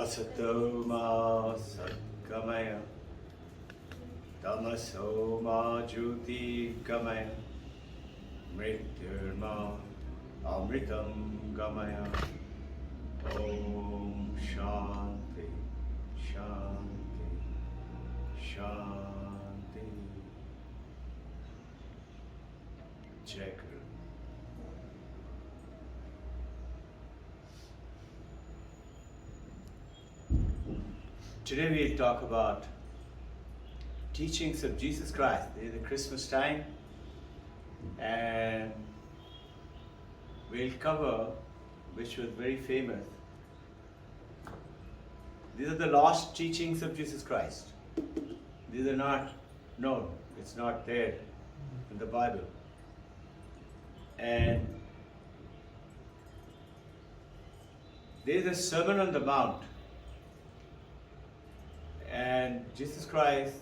Asato ma Satgamaya Tamaso ma Jyoti Gamaya Mrityurma Amritam Gamaya Om Shanti Shanti Shanti Jai Guru. Today we'll talk about teachings of Jesus Christ. It is the Christmas time, and we'll cover, which was very famous. These are the lost teachings of Jesus Christ. These are not known. It's not there in the Bible. And there is a Sermon on the Mount. And Jesus Christ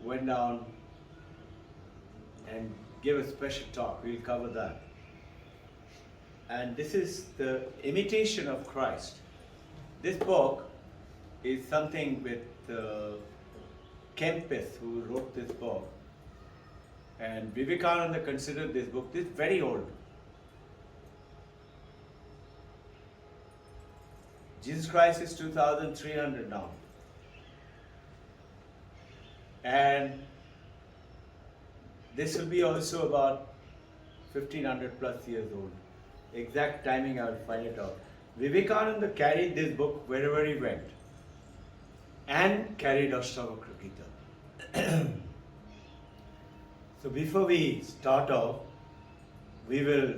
went down and gave a special talk. We'll cover that. And this is the imitation of Christ. This book is something with Kempis, who wrote this book. And Vivekananda considered this book, this is very old. Jesus Christ is 2,300 now. And this will be also about 1500 plus years old. Exact timing I will find it out. Vivekananda carried this book wherever he went and carried Ashtavakra Gita. So before we start off, we will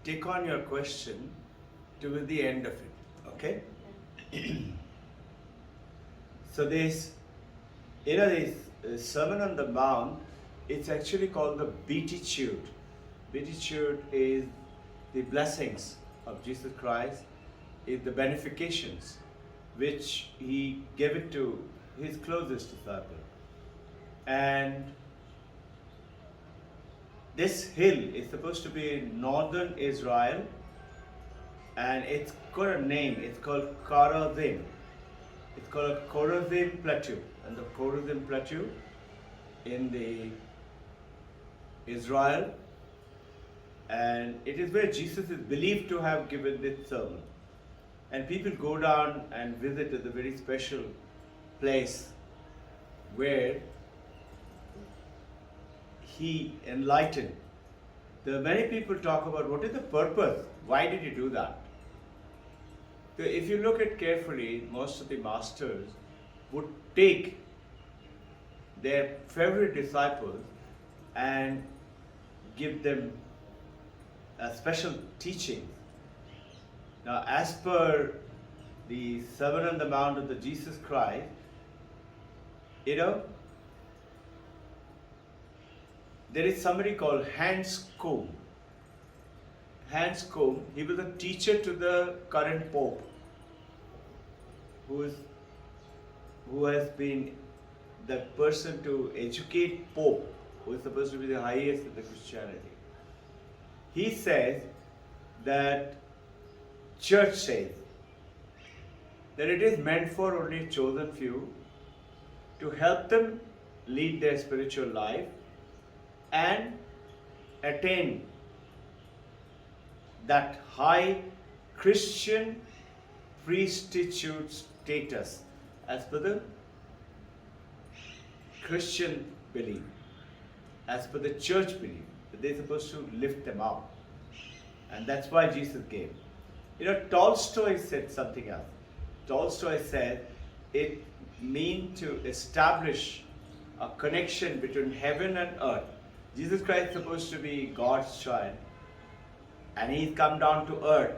take on your question to the end of it, okay? So this Sermon on the Mount, it's actually called the Beatitude. Beatitude is the blessings of Jesus Christ, is the benefications which he gave it to his closest disciple. And this hill is supposed to be in northern Israel, and it's got a name. It's called Karazim. It's called Korazim Plateau, and the Korazim Plateau in the Israel, and it is where Jesus is believed to have given this sermon. And people go down and visit at a very special place where he enlightened. There are many people talk about what is the purpose, why did he do that? So if you look at carefully, most of the masters would take their favorite disciples and give them a special teaching. Now, as per the Sermon on the Mount of the Jesus Christ, there is somebody called Hans Kuhn. Hans Kuhn, he was a teacher to the current Pope, who has been the person to educate Pope, who is supposed to be the highest of the Christianity. He says that Church says that it is meant for only chosen few to help them lead their spiritual life and attain that high Christian priesthood status as per the Christian belief, as per the church belief, that they're supposed to lift them up. And that's why Jesus gave. Tolstoy said something else. Tolstoy said it means to establish a connection between heaven and earth. Jesus Christ is supposed to be God's child, and he's come down to earth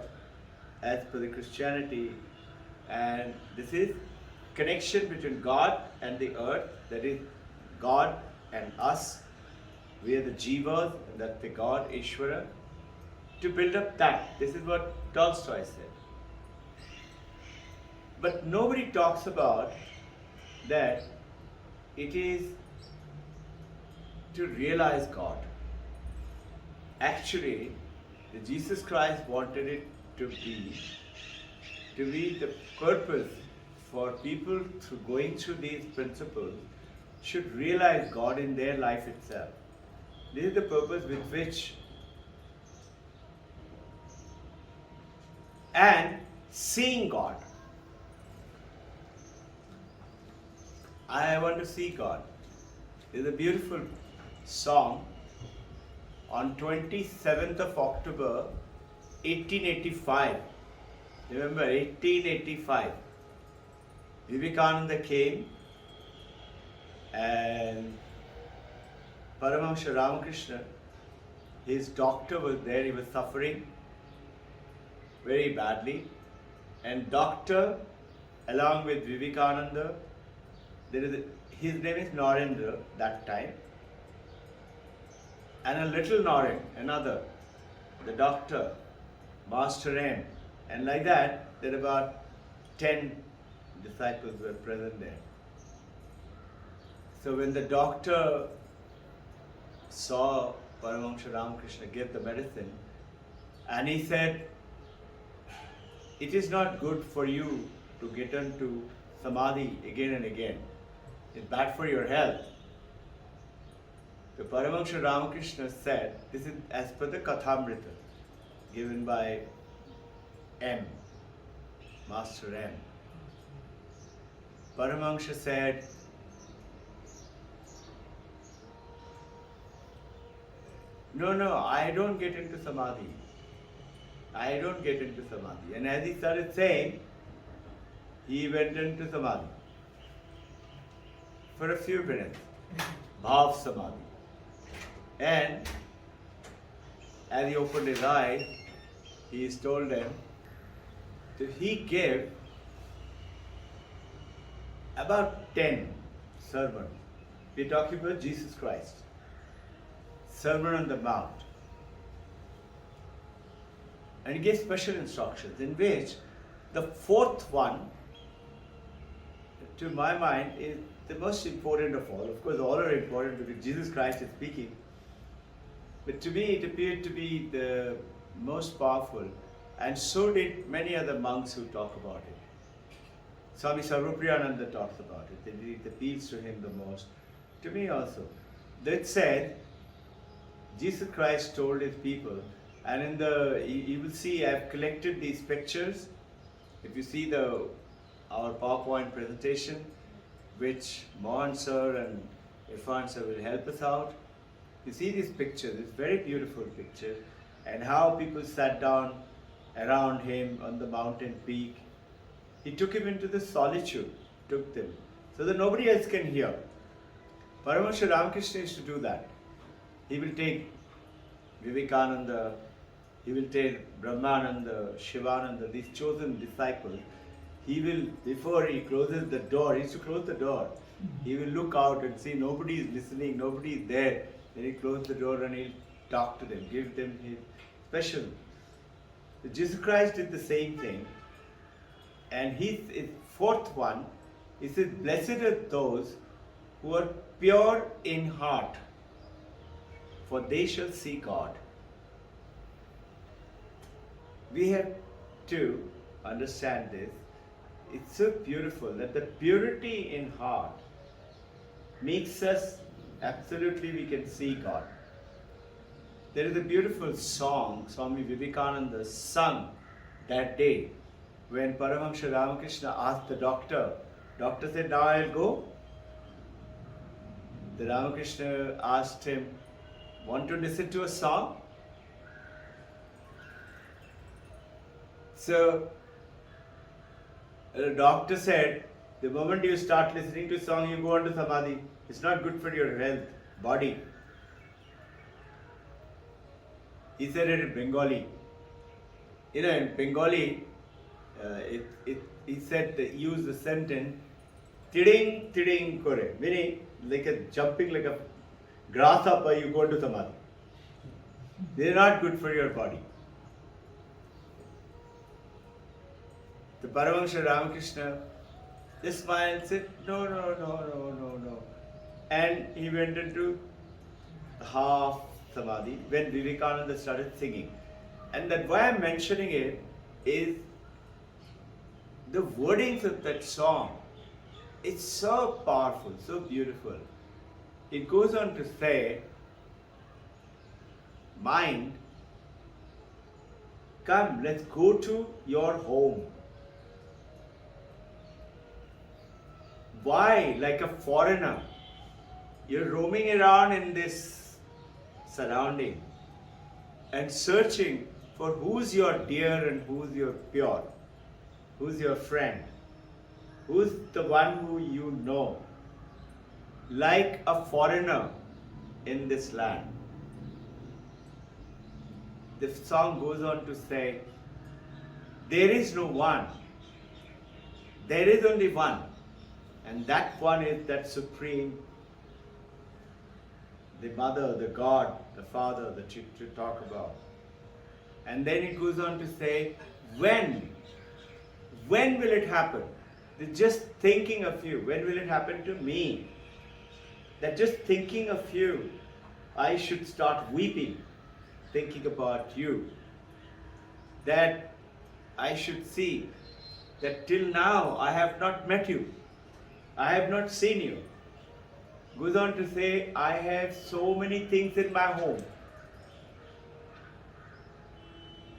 as per the Christianity, and this is connection between God and the earth, that is God and us. We are the jivas, and that's the God, Ishvara, to build up that. This is what Tolstoy said. But nobody talks about that it is to realize God. Actually, that Jesus Christ wanted it to be the purpose for people through going through these principles should realize God in their life itself. This is the purpose with which, and seeing God. I want to see God. There's a beautiful song on 27th of October 1885. Remember, 1885. Vivekananda came and Paramahamsa Ramakrishna, his doctor was there, he was suffering very badly. And doctor, along with Vivekananda, his name is Narendra that time, and a little Naren, another, the doctor, Master M, and like that, there are about 10 disciples were present there. So when the doctor saw Paramahamsa Ramakrishna give the medicine, and he said, it is not good for you to get into samadhi again and again. It's bad for your health. The Paramahamsa Ramakrishna said, this is as per the Kathamrita given by M, Master M. Paramahamsa said, no, I don't get into samadhi. I don't get into samadhi. And as he started saying, he went into samadhi for a few minutes, bhav samadhi. And as he opened his eyes, he told them that he gave about 10 sermons. We're talking about Jesus Christ. Sermon on the Mount. And he gave special instructions in which the fourth one, to my mind, is the most important of all. Of course, all are important because Jesus Christ is speaking. But to me, it appeared to be the most powerful, and so did many other monks who talk about it. Swami Sarvapriyananda talks about it. It appeals to him the most. To me also. That said, Jesus Christ told his people, and you will see I've collected these pictures. If you see our PowerPoint presentation, which Mohan sir and Irfan sir will help us out. You see these pictures, it's very beautiful picture, and how people sat down around him on the mountain peak. He took him into the solitude, took them, so that nobody else can hear. Paramahamsa Ramakrishna used to do that. He will take Vivekananda, he will take Brahmananda, Shivananda, these chosen disciples. He will, before he closes the door, he used to close the door. He will look out and see nobody is listening, nobody is there. Then he closes the door and he'll talk to them, give them his special. So Jesus Christ did the same thing. And his fourth one, he says, blessed are those who are pure in heart, for they shall see God. We have to understand this. It's so beautiful that the purity in heart makes us absolutely we can see God. There is a beautiful song Swami Vivekananda sung that day when Paramahamsa Ramakrishna asked the doctor. Doctor said, now I'll go. The Ramakrishna asked him, want to listen to a song? So the doctor said, the moment you start listening to a song, you go on to samadhi. It's not good for your health, body. He said it in Bengali. In Bengali, he said, use the sentence, tiding, tiding kore, meaning like a jumping like a grasshopper, you go to samadhi. They're not good for your body. The Paramahamsa Ramakrishna just smiled and said, no. And he went into half samadhi when Vivekananda started singing. And that why I'm mentioning it is the wordings of that song. It's so powerful, so beautiful. It goes on to say, mind, come, let's go to your home. Why, like a foreigner, you're roaming around in this surrounding and searching for who's your dear and who's your pure, who's your friend, who's the one who you know, like a foreigner in this land. The song goes on to say, there is no one, there is only one, and that one is that supreme, the mother, the God, the Father that you talk about. And then it goes on to say, when will it happen? They're just thinking of you. When will it happen to me? That just thinking of you, I should start weeping, thinking about you. That I should see that till now I have not met you. I have not seen you. Goes on to say, I have so many things in my home.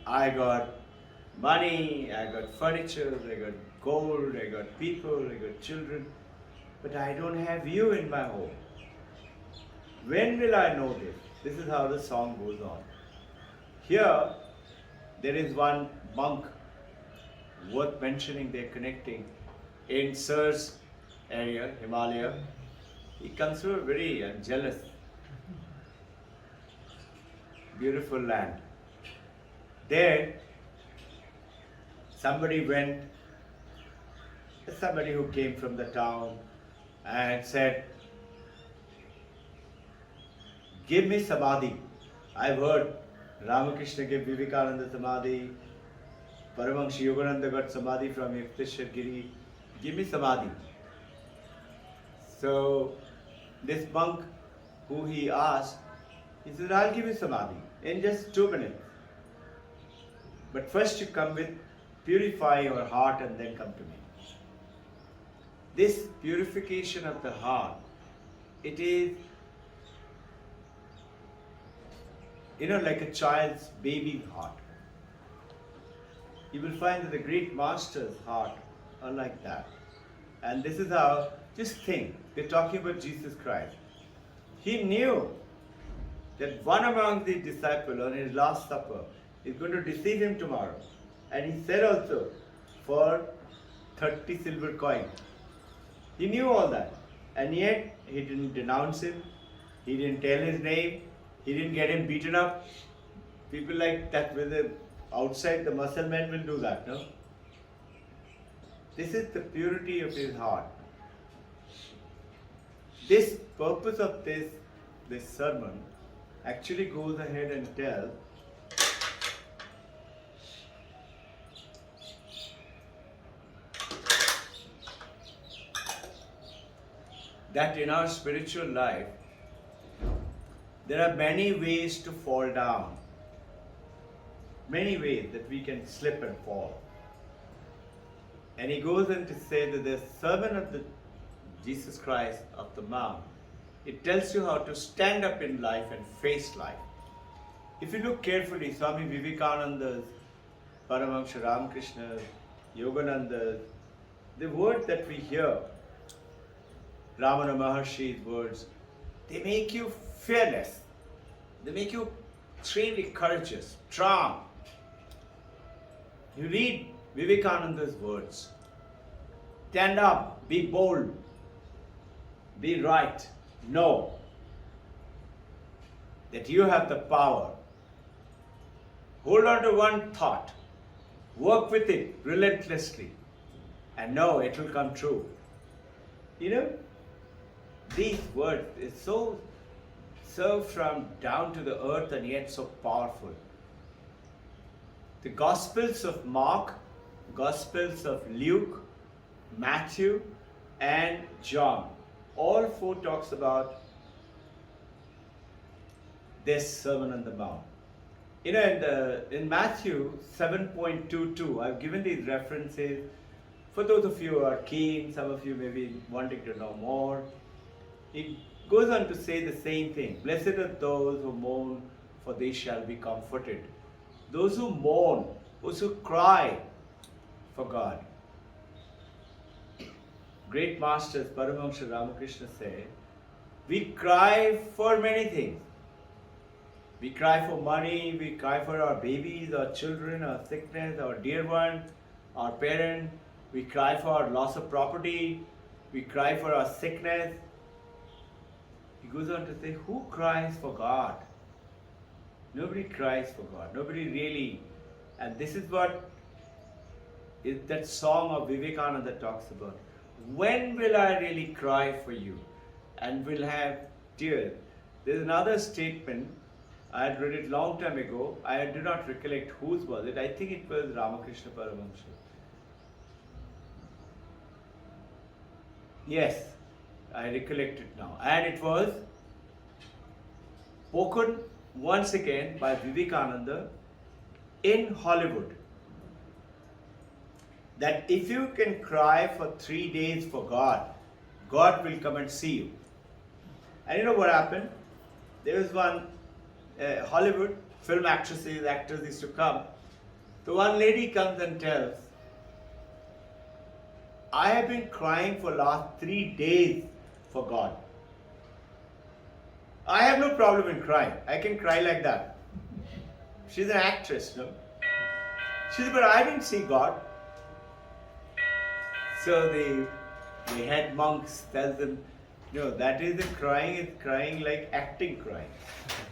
I got money, I got furniture, I got gold, I got people, I got children, but I don't have you in my home. When will I know this? This is how the song goes on. Here, there is one monk worth mentioning, they're connecting in Sir's area, Himalaya. He comes from a very jealous, beautiful land. There, somebody who came from the town and said, give me samadhi. I've heard Ramakrishna gave Vivekananda samadhi, Paramahansa Yogananda got samadhi from Yukteswar Giri. Give me samadhi. So this monk who he asked, he said, I'll give you samadhi in just 2 minutes. But first you come with, purify your heart and then come to me. This purification of the heart, it is, like a child's baby heart. You will find that the great master's heart are like that. And this is how, just think, we're talking about Jesus Christ. He knew that one among the disciples on his last supper is going to deceive him tomorrow. And he said also, for 30 silver coins. He knew all that. And yet, he didn't denounce him. He didn't tell his name. He didn't get him beaten up. People like that, whether outside the muscle men will do that, no? This is the purity of his heart. This purpose of this sermon actually goes ahead and tells that in our spiritual life, there are many ways to fall down. Many ways that we can slip and fall. And he goes on to say that the sermon of the Jesus Christ of the Mount, it tells you how to stand up in life and face life. If you look carefully, Swami Vivekananda's, Paramahansa Ramakrishna's, Yogananda's, the words that we hear, Ramana Maharshi's words, they make you fearless. They make you extremely courageous, strong. You read Vivekananda's words. Stand up, be bold, be right. Know that you have the power. Hold on to one thought. Work with it relentlessly. And know it will come true. These words is so from down to the earth and yet so powerful. The Gospels of Mark, Gospels of Luke, Matthew, and John, all four talks about this Sermon on the Mount. In Matthew 7.22, I've given these references for those of you who are keen, some of you may be wanting to know more. It goes on to say the same thing. Blessed are those who mourn, for they shall be comforted. Those who mourn, those who cry for God. Great masters, Paramahansa Ramakrishna say, we cry for many things. We cry for money, we cry for our babies, our children, our sickness, our dear one, our parent. We cry for our loss of property. We cry for our sickness. He goes on to say, who cries for God? Nobody cries for God. Nobody really. And this is what that song of Vivekananda talks about. When will I really cry for you? And will have tears. There's another statement. I had read it long time ago. I do not recollect whose was it. I think it was Ramakrishna Paramahansa. Yes, I recollect it now. And it was spoken once again by Vivekananda in Hollywood. That if you can cry for 3 days for God, God will come and see you. And you know what happened? There was one Hollywood film actors used to come. So one lady comes and tells, I have been crying for last 3 days for God. I have no problem in crying. I can cry like that. She's an actress, no? She said, but I didn't see God. So the head monks tells them, no, that is the crying, is crying like acting crying.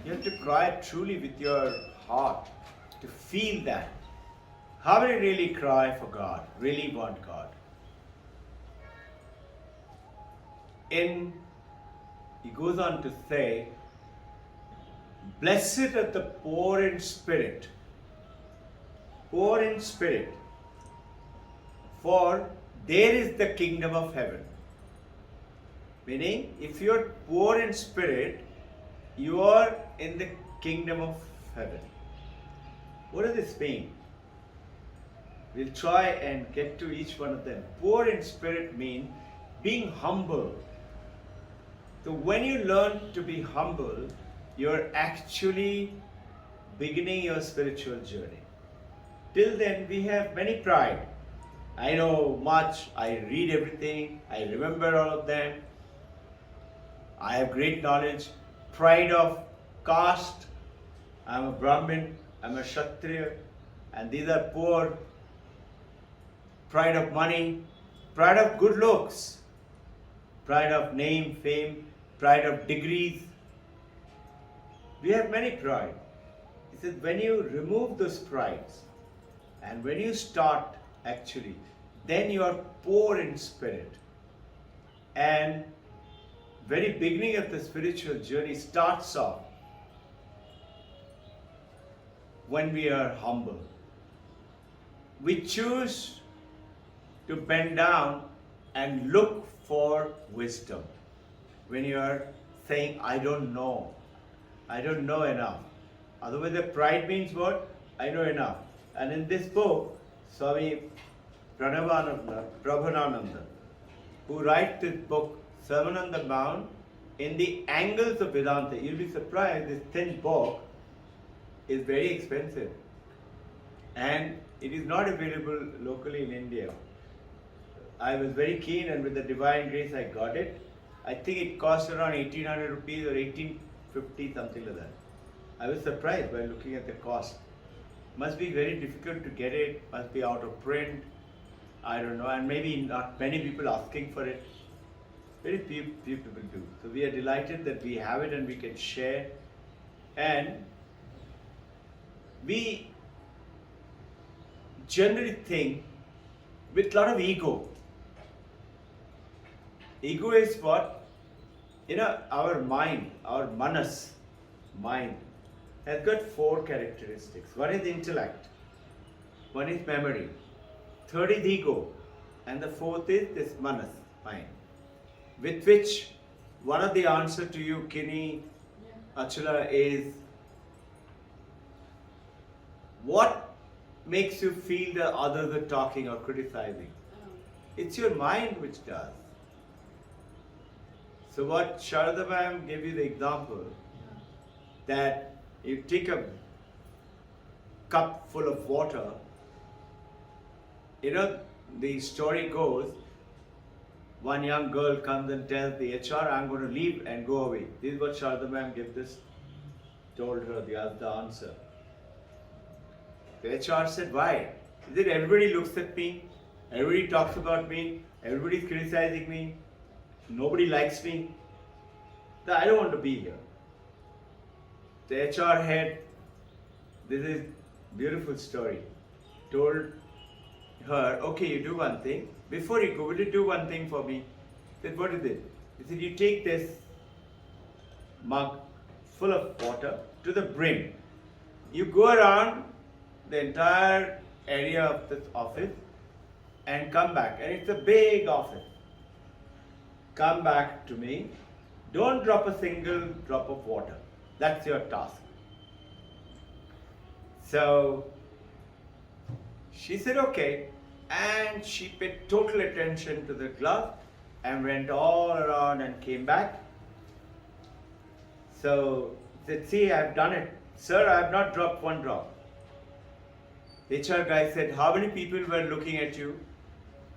You have to cry truly with your heart to feel that. How many really cry for God, really want God? He goes on to say, blessed are the poor in spirit, for there is the kingdom of heaven. Meaning, if you are poor in spirit, you are in the kingdom of heaven. What does this mean? We'll try and get to each one of them. Poor in spirit means being humble. So when you learn to be humble, you're actually beginning your spiritual journey. Till then, we have many pride. I know much, I read everything, I remember all of them. I have great knowledge. Pride of caste. I'm a Brahmin, I'm a Kshatriya, and these are poor. Pride of money, pride of good looks, pride of name, fame, pride of degrees. We have many pride. He says when you remove those prides and when you start actually, then you are poor in spirit. And very beginning of the spiritual journey starts off when we are humble. We choose to bend down and look for wisdom. When you are saying, I don't know enough. Otherwise, the pride means what? I know enough. And in this book, Swami Prabhananda, who writes this book, Sermon on the Mount, in the angles of Vedanta, you'll be surprised, this thin book is very expensive. And it is not available locally in India. I was very keen, and with the divine grace I got it. I think it cost around 1800 rupees or 1850, something like that. I was surprised by looking at the cost. Must be very difficult to get it, must be out of print, I don't know, and maybe not many people asking for it. Very few people do. So we are delighted that we have it and we can share. And we generally think with a lot of ego. Ego is what? Our mind, our manas, mind, has got 4 characteristics. One is intellect, one is memory, third is ego, and the fourth is this manas, mind. With which one of the answer to you, Kini, Achula, is What makes you feel that others are talking or criticizing? It's your mind which does. So what Sarada ma'am gave you the example that you take a cup full of water, the story goes, one young girl comes and tells the HR, I'm going to leave and go away. This is what Sarada ma'am told her the answer. The HR said, why? Is it everybody looks at me, everybody talks about me, everybody's criticizing me, nobody likes me. I don't want to be here. The HR head, this is beautiful story, told her, okay, you do one thing. Before you go, will you do one thing for me? He said, what is it? He said, you take this mug full of water to the brim. You go around the entire area of this office and come back. And it's a big office. Come back to me. Don't drop a single drop of water. That's your task. So she said, okay. And she paid total attention to the glove and went all around and came back. So he said, see, I've done it. Sir, I have not dropped one drop. The HR guy said, how many people were looking at you?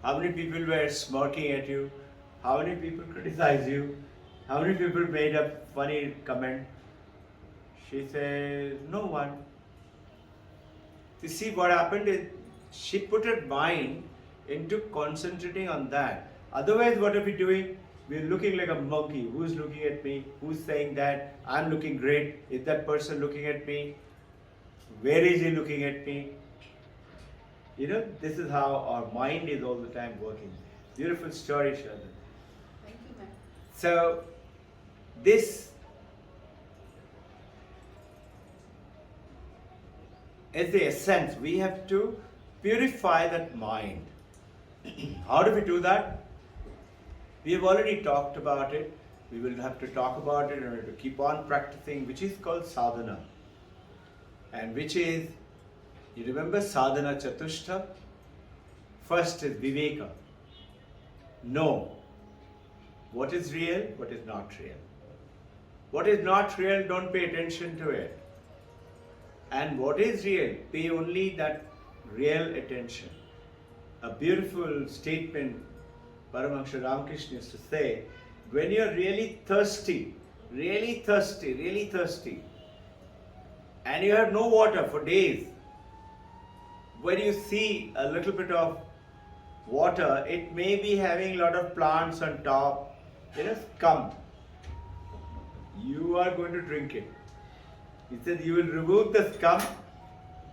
How many people were smirking at you? How many people criticized you? How many people made a funny comment? She said, no one. You see what happened is, she put her mind into concentrating on that. Otherwise, what are we doing? We're looking like a monkey. Who's looking at me? Who's saying that? I'm looking great. Is that person looking at me? Where is he looking at me? This is how our mind is all the time working. Beautiful story, Sarada. Thank you, ma'am. So, this is the essence. We have to purify that mind. How do we do that? We have already talked about it. We will have to talk about it in order to keep on practicing, which is called sadhana. And which is, you remember sadhana chatushta? First is viveka. Know what is real, what is not real. What is not real, don't pay attention to it. And what is real, pay only that real attention. A beautiful statement Paramahansa Ramakrishna used to say, when you're really thirsty, and you have no water for days, when you see a little bit of water, it may be having a lot of plants on top, scum. You are going to drink it. He said you will remove the scum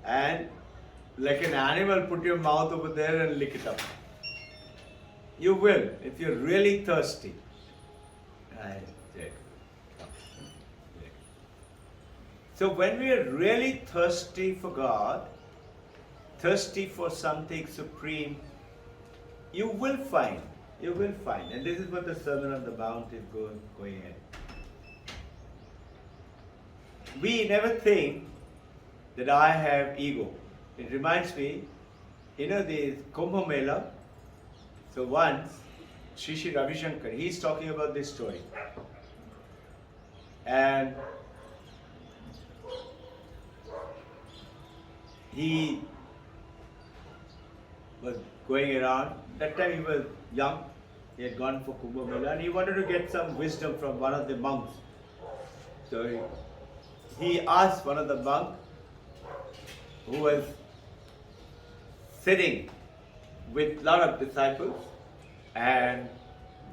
and like an animal put your mouth over there and lick it up. You will, if you're really thirsty. So when we are really thirsty for God, thirsty for something supreme, you will find. And this is what the Sermon on the Mount is going at. We never think that I have ego. It reminds me, the Kumbh Mela. So once, Shri Ravi Shankar, he's talking about this story. And he was going around. That time he was young. He had gone for Kumbh Mela and he wanted to get some wisdom from one of the monks. So he asked one of the monks who was sitting with a lot of disciples, and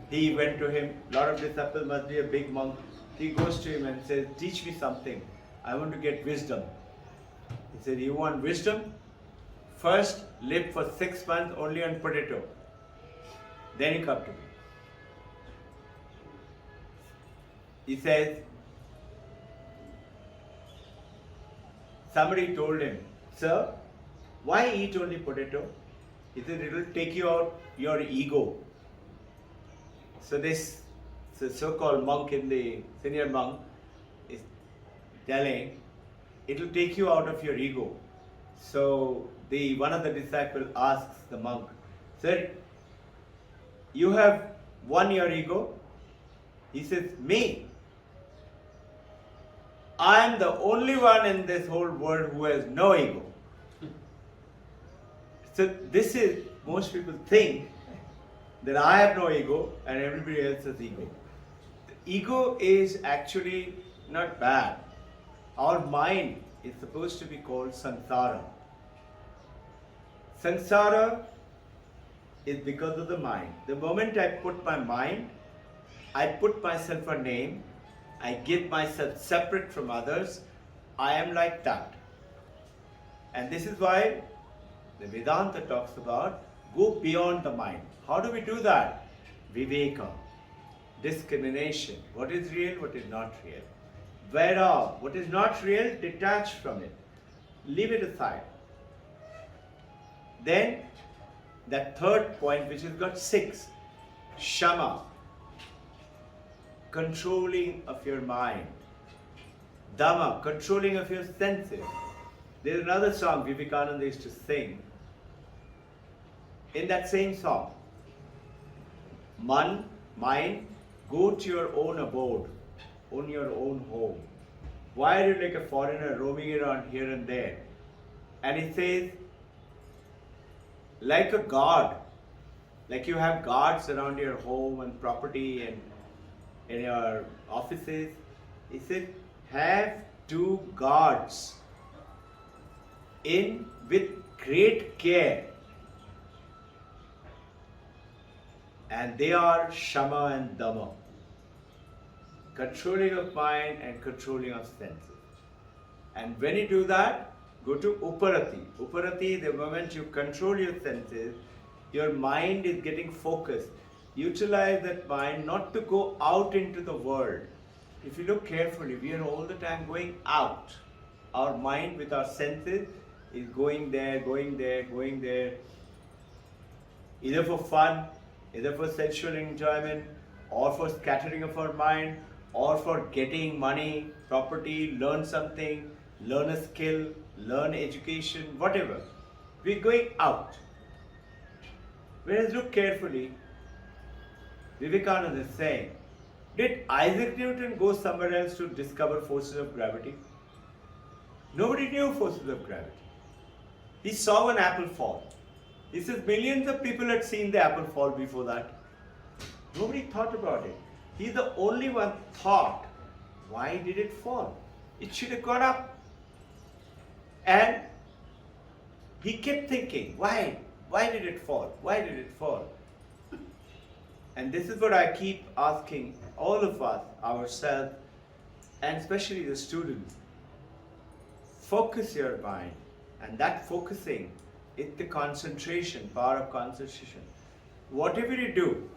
he went to him. A lot of disciples must be a big monk. He goes to him and says, teach me something. I want to get wisdom. He said, you want wisdom? First, live for 6 months only on potato. Then you come to me. He says, somebody told him, sir, why eat only potato? He said, it will take you out your ego. So this so-called monk senior monk is telling, it will take you out of your ego. So one of the disciples asks the monk, "Sir, you have won your ego?" He says, "Me? I am the only one in this whole world who has no ego." So this is, most people think that I have no ego and everybody else has ego. The ego is actually not bad. Our mind is supposed to be called samsara. Samsara is because of the mind. The moment I put my mind, I put myself a name, I give myself separate from others, I am like that. And this is why the Vedanta talks about go beyond the mind. How do we do that? Viveka, discrimination. What is real, what is not real. Whereof, what is not real, detach from it. Leave it aside. Then, that third point, which has got 6, Shama, controlling of your mind. Dhamma, controlling of your senses. There's another song Vivekananda used to sing. In that same song, mind, go to your own abode, on your own home. Why are you like a foreigner roaming around here and there? And he says, like a guard, like you have guards around your home and property and in your offices. He said, have 2 guards in with great care. And they are Shama and Dhamma. Controlling of mind and controlling of senses. And when you do that, go to Uparati. Uparati, the moment you control your senses, your mind is getting focused. Utilize that mind not to go out into the world. If you look carefully, we are all the time going out. Our mind with our senses is going there, going there, going there. Either for fun, either for sensual enjoyment, or for scattering of our mind, or for getting money, property, learn something, learn a skill, learn education, whatever. We're going out. Whereas look carefully, Vivekananda is saying, did Isaac Newton go somewhere else to discover forces of gravity? Nobody knew forces of gravity. He saw an apple fall. He says millions of people had seen the apple fall before that. Nobody thought about it. He's the only one thought, why did it fall? It should have gone up. And he kept thinking, why? Why did it fall? Why did it fall? And this is what I keep asking all of us, ourselves, and especially the students. Focus your mind. And that focusing is the concentration, power of concentration. Whatever you do,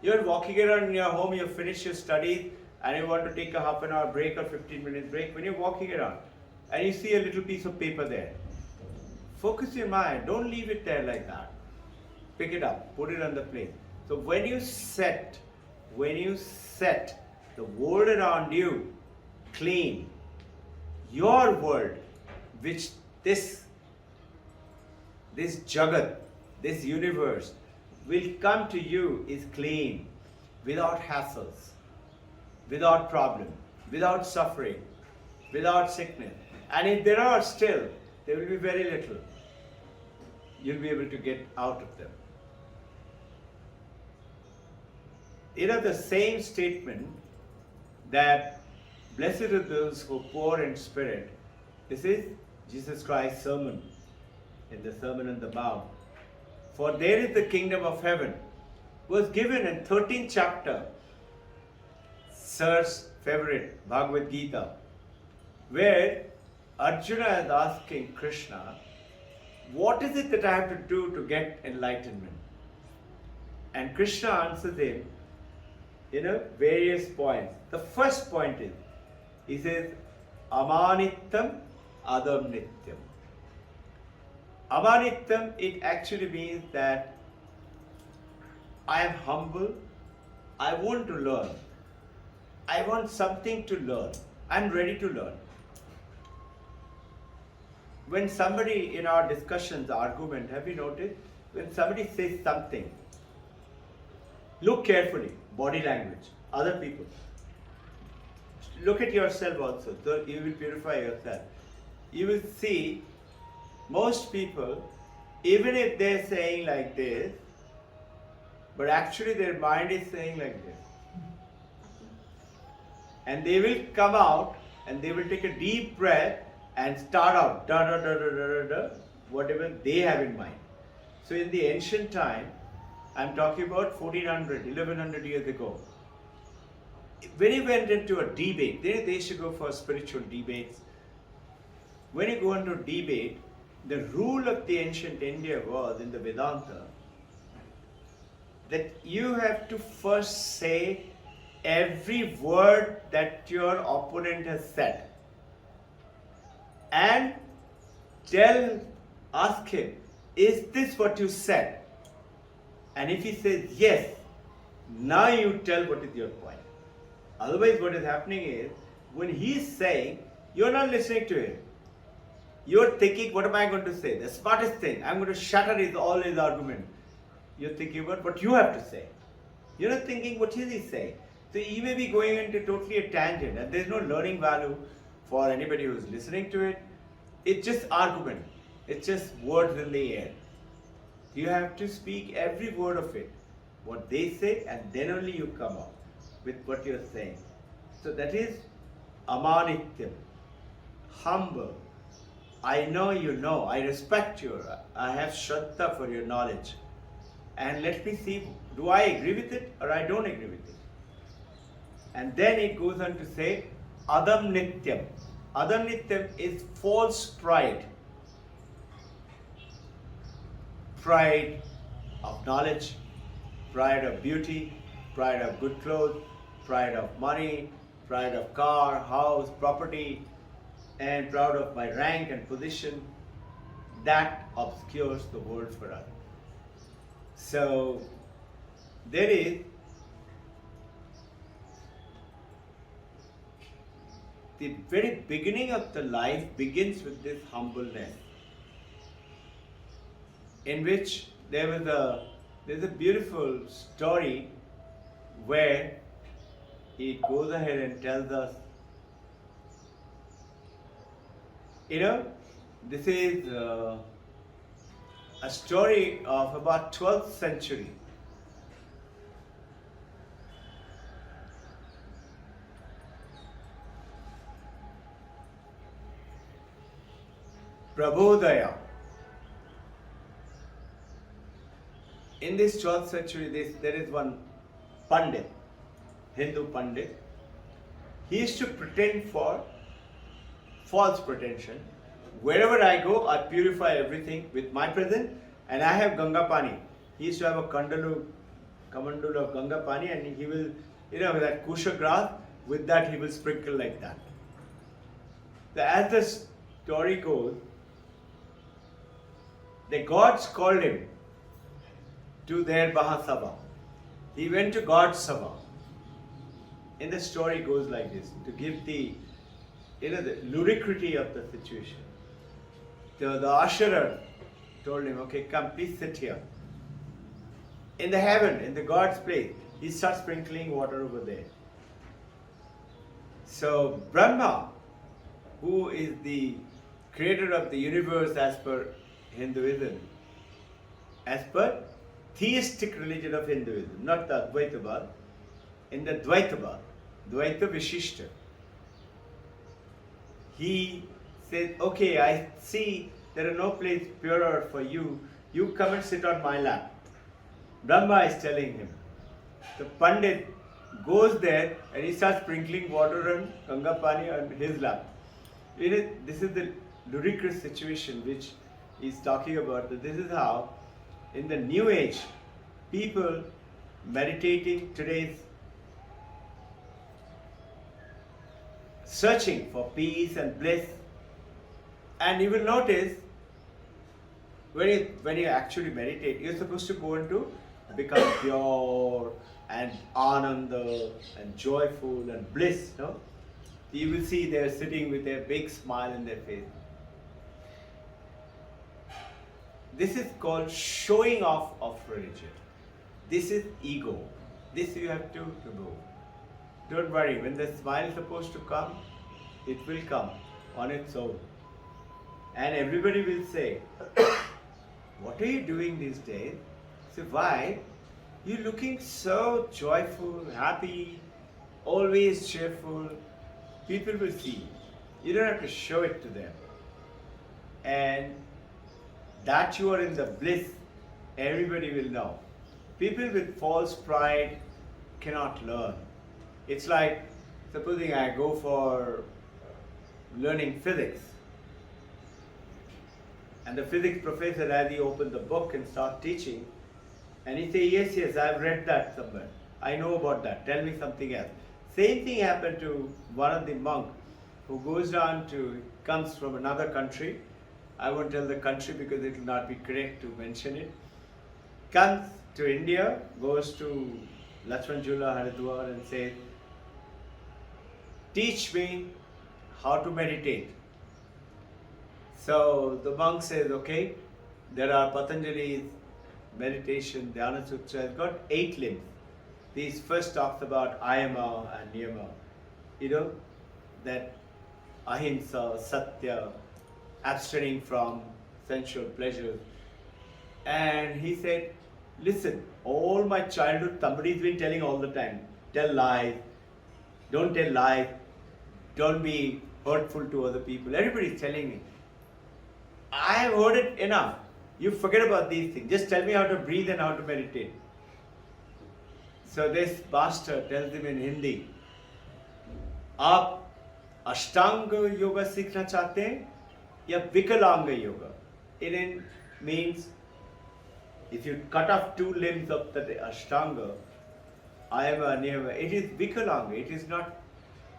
you're walking around in your home, you finish your studies, and you want to take a half an hour break or 15 minutes break. When you're walking around, and you see a little piece of paper there, focus your mind. Don't leave it there like that. Pick it up, put it on the plate. So when you set the world around you clean, your world, which this jagat, this universe will come to you is clean, without hassles, without problem, without suffering, without sickness. And if there are still, there will be very little. You'll be able to get out of them. You know, the same statement that blessed are those who are poor in spirit, this is Jesus Christ's sermon in the Sermon on the Mount. For there is the kingdom of heaven, was given in 13th chapter, Sir's favorite, Bhagavad Gita, where Arjuna is asking Krishna, what is it that I have to do to get enlightenment? And Krishna answers him, various points. The first point is, he says, Amanittam Adam Nityam. Amanittam, it actually means that I am humble, I want to learn. I want something to learn. I'm ready to learn. when somebody in our discussions, argument, have you noticed? When somebody says something, look carefully, body language, other people. Look at yourself also, so you will purify yourself. You will see most people, even if they're saying like this, but actually their mind is saying like this. And they will come out and they will take a deep breath and start out, da da da da da da da, whatever they have in mind. So in the ancient time, I'm talking about 1400, 1100 years ago, when you went into a debate, they used to go for spiritual debates. When you go into debate, the rule of the ancient India was, in the Vedanta, that you have to first say every word that your opponent has said and ask him, is this what you said? And if he says yes, now you tell what is your point. Otherwise what is happening is, when he is saying, you're not listening to him. You're thinking, what am I going to say? The smartest thing, I'm going to shatter all his argument. You're thinking about what you have to say. You're not thinking what is he saying. So he may be going into totally a tangent and there's no learning value for anybody who's listening to it. It's just argument. It's just words in the air. You have to speak every word of it, what they say, and then only you come up with what you're saying. So that is amanityam, humble. I know you know, I respect you, I have shraddha for your knowledge. And let me see, do I agree with it or I don't agree with it? And then it goes on to say, Adam Nityam. Adam Nityam is false pride. Pride of knowledge, pride of beauty, pride of good clothes, pride of money, pride of car, house, property, and proud of my rank and position. That obscures the world for us. So there is the very beginning of the life begins with this humbleness, in which there's a beautiful story where he goes ahead and tells us, this is a story of about 12th century. Prabodaya. In this 12th century, there is one Pandit, Hindu Pandit. He used to pretend for false pretension. Wherever I go, I purify everything with my presence, and I have Ganga Pani. He used to have a kamandul of Ganga Pani, and he will, that kusha grass, with that he will sprinkle like that. As the story goes, the gods called him to their Mahasabha. He went to God's Sabha. And the story goes like this, to give the ludicrosity of the situation. So the usherer told him, okay, come, please sit here. In the heaven, in the God's place, he starts sprinkling water over there. So Brahma, who is the creator of the universe as per Hinduism, as per theistic religion of Hinduism, not the Advaitavad, in the Dvaitavad, Dvaita Vishishta, he said, okay, I see there are no place purer for you. You come and sit on my lap. Brahma is telling him. The Pandit goes there and he starts sprinkling water on Ganga Pani on his lap. This is the ludicrous situation which he's talking about. That this is how, in the new age, people meditating today's searching for peace and bliss. And you will notice, when you actually meditate, you're supposed to go into become pure and ananda and joyful and bliss. No? You will see they're sitting with a big smile in their face. This is called showing off of religion. This is ego. This you have to remove. Don't worry, when the smile is supposed to come, it will come on its own. And everybody will say, what are you doing these days? Say, why? You're looking so joyful, happy, always cheerful. People will see. You don't have to show it to them. And that you are in the bliss, everybody will know. People with false pride cannot learn. It's like, supposing I go for learning physics, and the physics professor, as he opened the book and start teaching, and he say, yes, I've read that somewhere. I know about that. Tell me something else. Same thing happened to one of the monk who goes down to, comes from another country. I won't tell the country because it will not be correct to mention it. Comes to India, goes to Lakshman Jhula Haridwar and says, teach me how to meditate. So the monk says, okay, there are Patanjali's meditation, Dhyana Sutra has got 8 limbs. These first talks about ayama and niyama. You know, that ahimsa, satya, abstaining from sensual pleasures. And he said, listen, all my childhood somebody's been telling all the time, tell lies, don't tell lies, don't be hurtful to other people. Everybody's telling me. I have heard it enough. You forget about these things. Just tell me how to breathe and how to meditate. So this master tells him in Hindi, आप अष्टांग yoga सीखना चाहते हैं या विकलांग yoga? It means if you cut off 2 limbs of the ashtanga, ayama, niyama, it is vikalanga, it is not.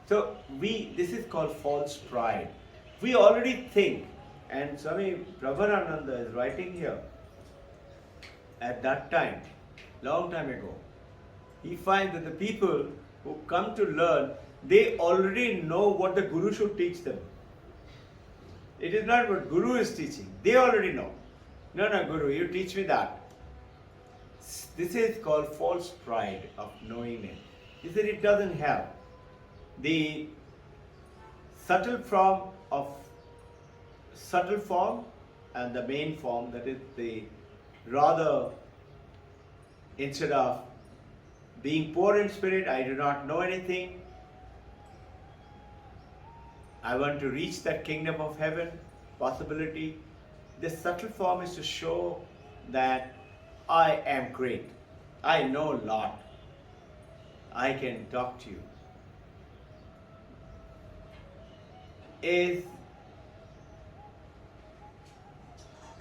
So this is called false pride. We already think, and Swami Prabharananda is writing here, at that time, long time ago, he finds that the people who come to learn, they already know what the Guru should teach them. It is not what Guru is teaching. They already know. No, Guru, you teach me that. This is called false pride of knowing it. He said it doesn't help. The subtle form and the main form, that is the rather, instead of being poor in spirit, I do not know anything, I want to reach that kingdom of heaven possibility. The subtle form is to show that I am great, I know a lot, I can talk to you. Is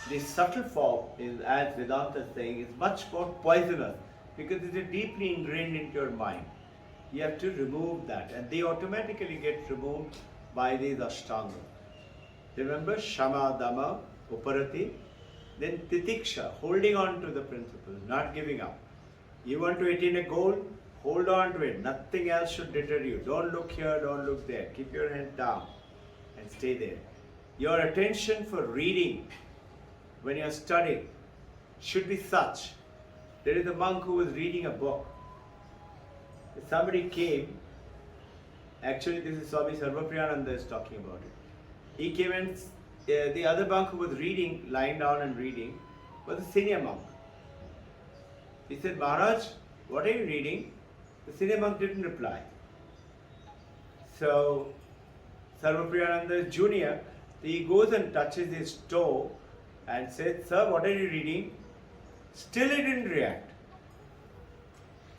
the subtle form is, as Vedanta is saying, is much more poisonous because it is deeply ingrained into your mind. You have to remove that, and they automatically get removed by these ashtanga. Remember, shama, dama, uparati, then titiksha, holding on to the principles, not giving up. You want to attain a goal, hold on to it. Nothing else should deter you. Don't look here, don't look there. Keep your head down and stay there. Your attention for reading when you are studying should be such. There is a monk who was reading a book. Somebody came, actually this is Swami Sarvapriyananda is talking about it. He came and the other monk who was reading, lying down and reading, was a senior monk. He said, Maharaj, what are you reading? The senior monk didn't reply. So Sarvapriyananda is junior, he goes and touches his toe and says, sir, what are you reading? Still he didn't react.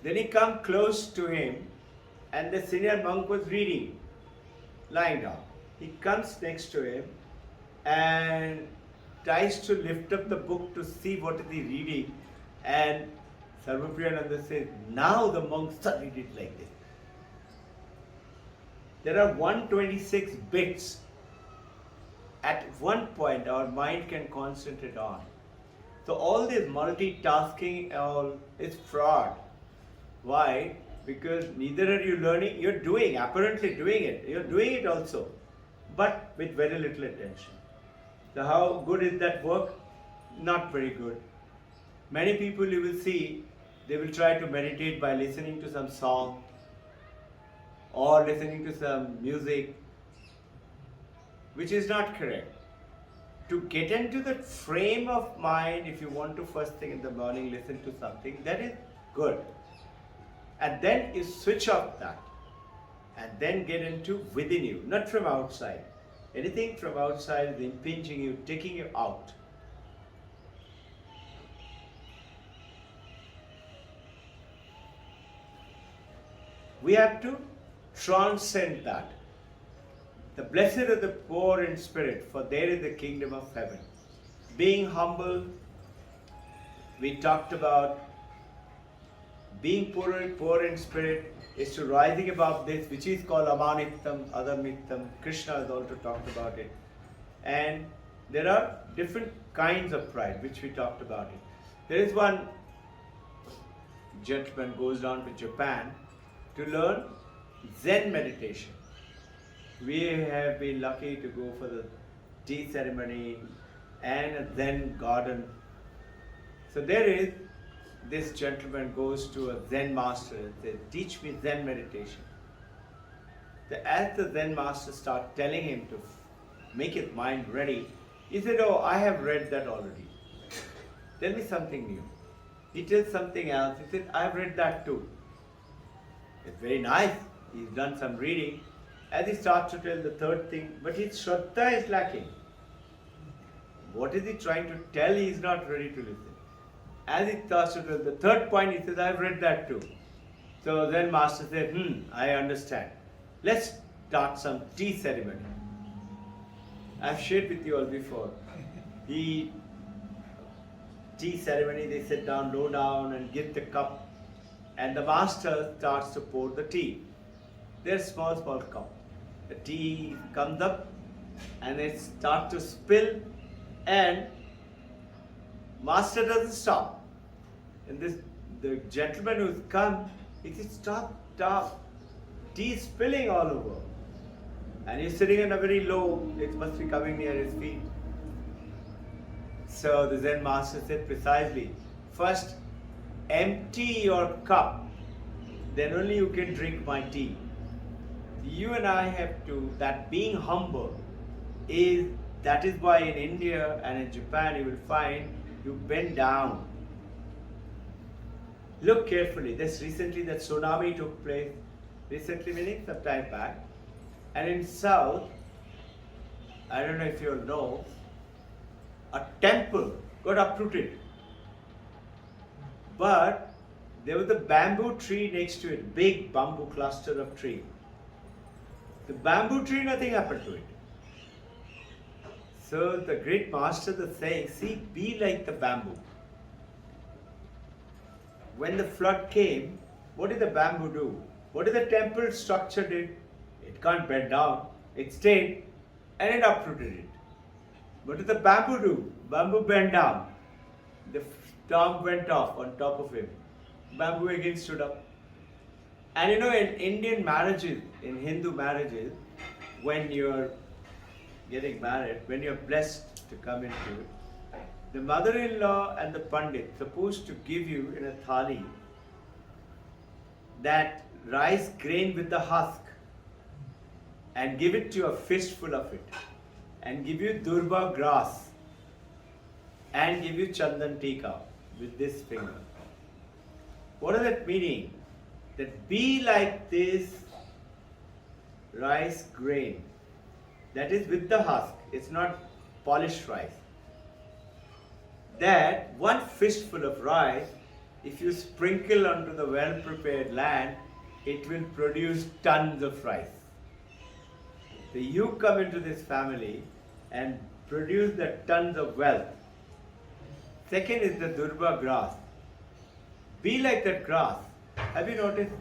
Then he comes close to him and the senior monk was reading, lying down. He comes next to him and tries to lift up the book to see what is he reading, and Sarvapriyananda says, now the monk suddenly did like this. There are 126 bits. At one point our mind can concentrate on. So all this multitasking all is fraud. Why? Because neither are you learning, you're doing, apparently doing it. You're doing it also, but with very little attention. So how good is that work? not very good. Many people you will see, they will try to meditate by listening to some song or listening to some music, which is not correct. To get into the frame of mind, if you want to first thing in the morning listen to something, that is good. And then you switch off that and then get into within you, not from outside. Anything from outside is impinging you, taking you out. We have to transcend that. The blessed are the poor in spirit, for there is the kingdom of heaven. Being humble, we talked about. Being poor in spirit is to rising above this, which is called amanittam, adhamittam. Krishna has also talked about it. And there are different kinds of pride, which we talked about it. There is one gentleman goes down to Japan to learn Zen meditation. We have been lucky to go for the tea ceremony and a Zen garden. So there is, this gentleman goes to a Zen master and says, teach me Zen meditation. So as the Zen master starts telling him to make his mind ready, he said, oh, I have read that already. Tell me something new. He tells something else. He said, I have read that too. It's very nice. He's done some reading. As he starts to tell the third thing, but his Shraddha is lacking. What is he trying to tell? He is not ready to listen. As he starts to tell the third point, he says, I've read that too. So then master said, I understand. Let's start some tea ceremony. I've shared with you all before. Tea ceremony, they sit down, low down and give the cup. And the master starts to pour the tea. There's small cup. The tea comes up and it starts to spill, and master doesn't stop. And the gentleman who's come, he says, stop. Tea is spilling all over. And he's sitting in a very low, it must be coming near his feet. So the Zen master said precisely, first empty your cup, then only you can drink my tea. You and I have to, that being humble is, that is why in India and in Japan you will find you bend down. Look carefully. This recently that tsunami took place, recently meaning some time back. And in South, I don't know if you all know, a temple got uprooted. But there was a bamboo tree next to it, big bamboo cluster of tree. The bamboo tree, nothing happened to it. So the great master is saying, see, be like the bamboo. When the flood came, what did the bamboo do? What did the temple structure did? It can't bend down. It stayed and it uprooted it. What did the bamboo do? Bamboo bent down. The stump went off on top of him. Bamboo again stood up. And you know, in Indian marriages, in Hindu marriages, when you're getting married, when you're blessed to come into it, the mother-in-law and the pandit supposed to give you in a thali that rice grain with the husk and give it to you, a fistful of it, and give you durba grass and give you chandan tika with this finger. What is that meaning? That be like this rice grain, that is with the husk, it's not polished rice. That one fistful of rice, if you sprinkle onto the well-prepared land, it will produce tons of rice. So you come into this family and produce the tons of wealth. Second is the durba grass. Be like that grass. Have you noticed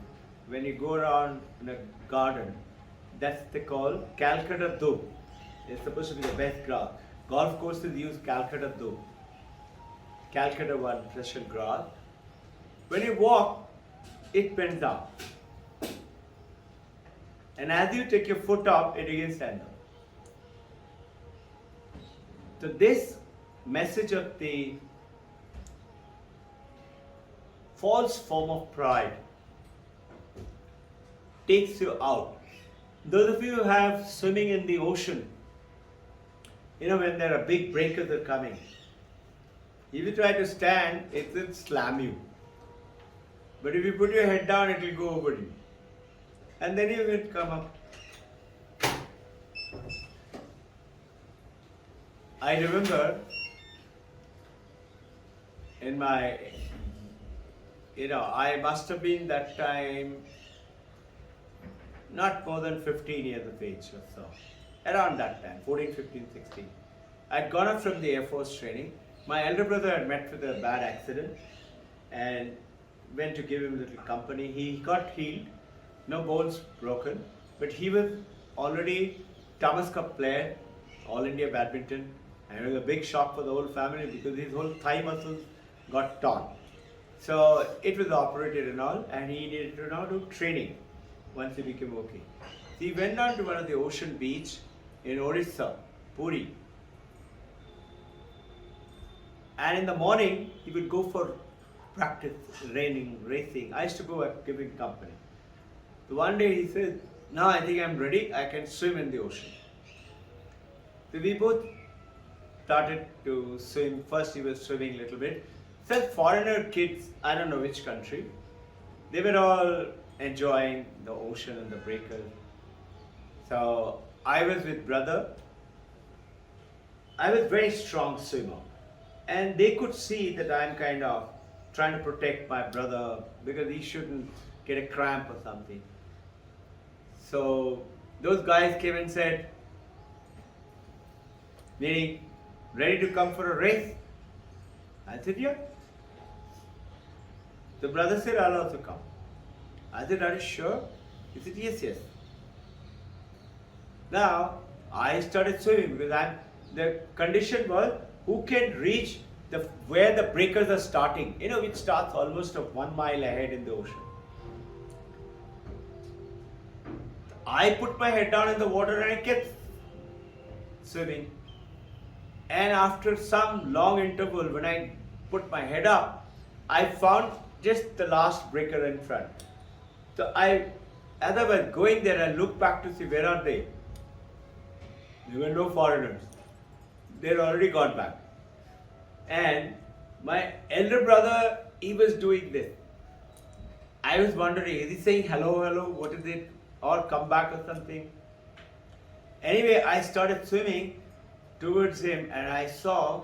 when you go around in a garden, that's they call Calcutta dub. It's supposed to be the best grass. Golf courses use Calcutta dub. Calcutta one special grass. When you walk, it bends down. And as you take your foot up, it again stands up. So this message of the false form of pride takes you out. Those of you who have swimming in the ocean, when there are big breakers are coming, if you try to stand, it will slam you. But if you put your head down, it will go over you. And then you will come up. I remember in my, I must have been that time not more than 15 years of age or so. Around that time, 14, 15, 16. I'd gone up from the Air Force training. My elder brother had met with a bad accident and went to give him a little company. He got healed, no bones broken, but he was already Thomas Cup player, All India Badminton, and it was a big shock for the whole family because his whole thigh muscles got torn. So it was operated and all, and he needed to now do training once he became okay. So he went down to one of the ocean beach in Orissa, Puri. And in the morning, he would go for practice, racing. I used to go at giving company. So one day he said, "Now I think I'm ready, I can swim in the ocean." So we both started to swim. First he was swimming a little bit. Such foreigner kids, I don't know which country, they were all enjoying the ocean and the breakers. So I was with brother. I was very strong swimmer. And they could see that I'm kind of trying to protect my brother because he shouldn't get a cramp or something. So those guys came and said, "Nini, ready to come for a race?" I said, "Yeah." The brother said, "I'll also come." I said, "Are you sure?" He said, "Yes, yes." Now I started swimming because the condition was who can reach where the breakers are starting, which starts almost 1 mile ahead in the ocean. I put my head down in the water and I kept swimming. And after some long interval, when I put my head up, I found just the last breaker in front. So as I was going there, I looked back to see where are they. There were no foreigners. They had already gone back. And my elder brother, he was doing this. I was wondering, is he saying hello, hello, what is it? Or come back or something? Anyway, I started swimming towards him and I saw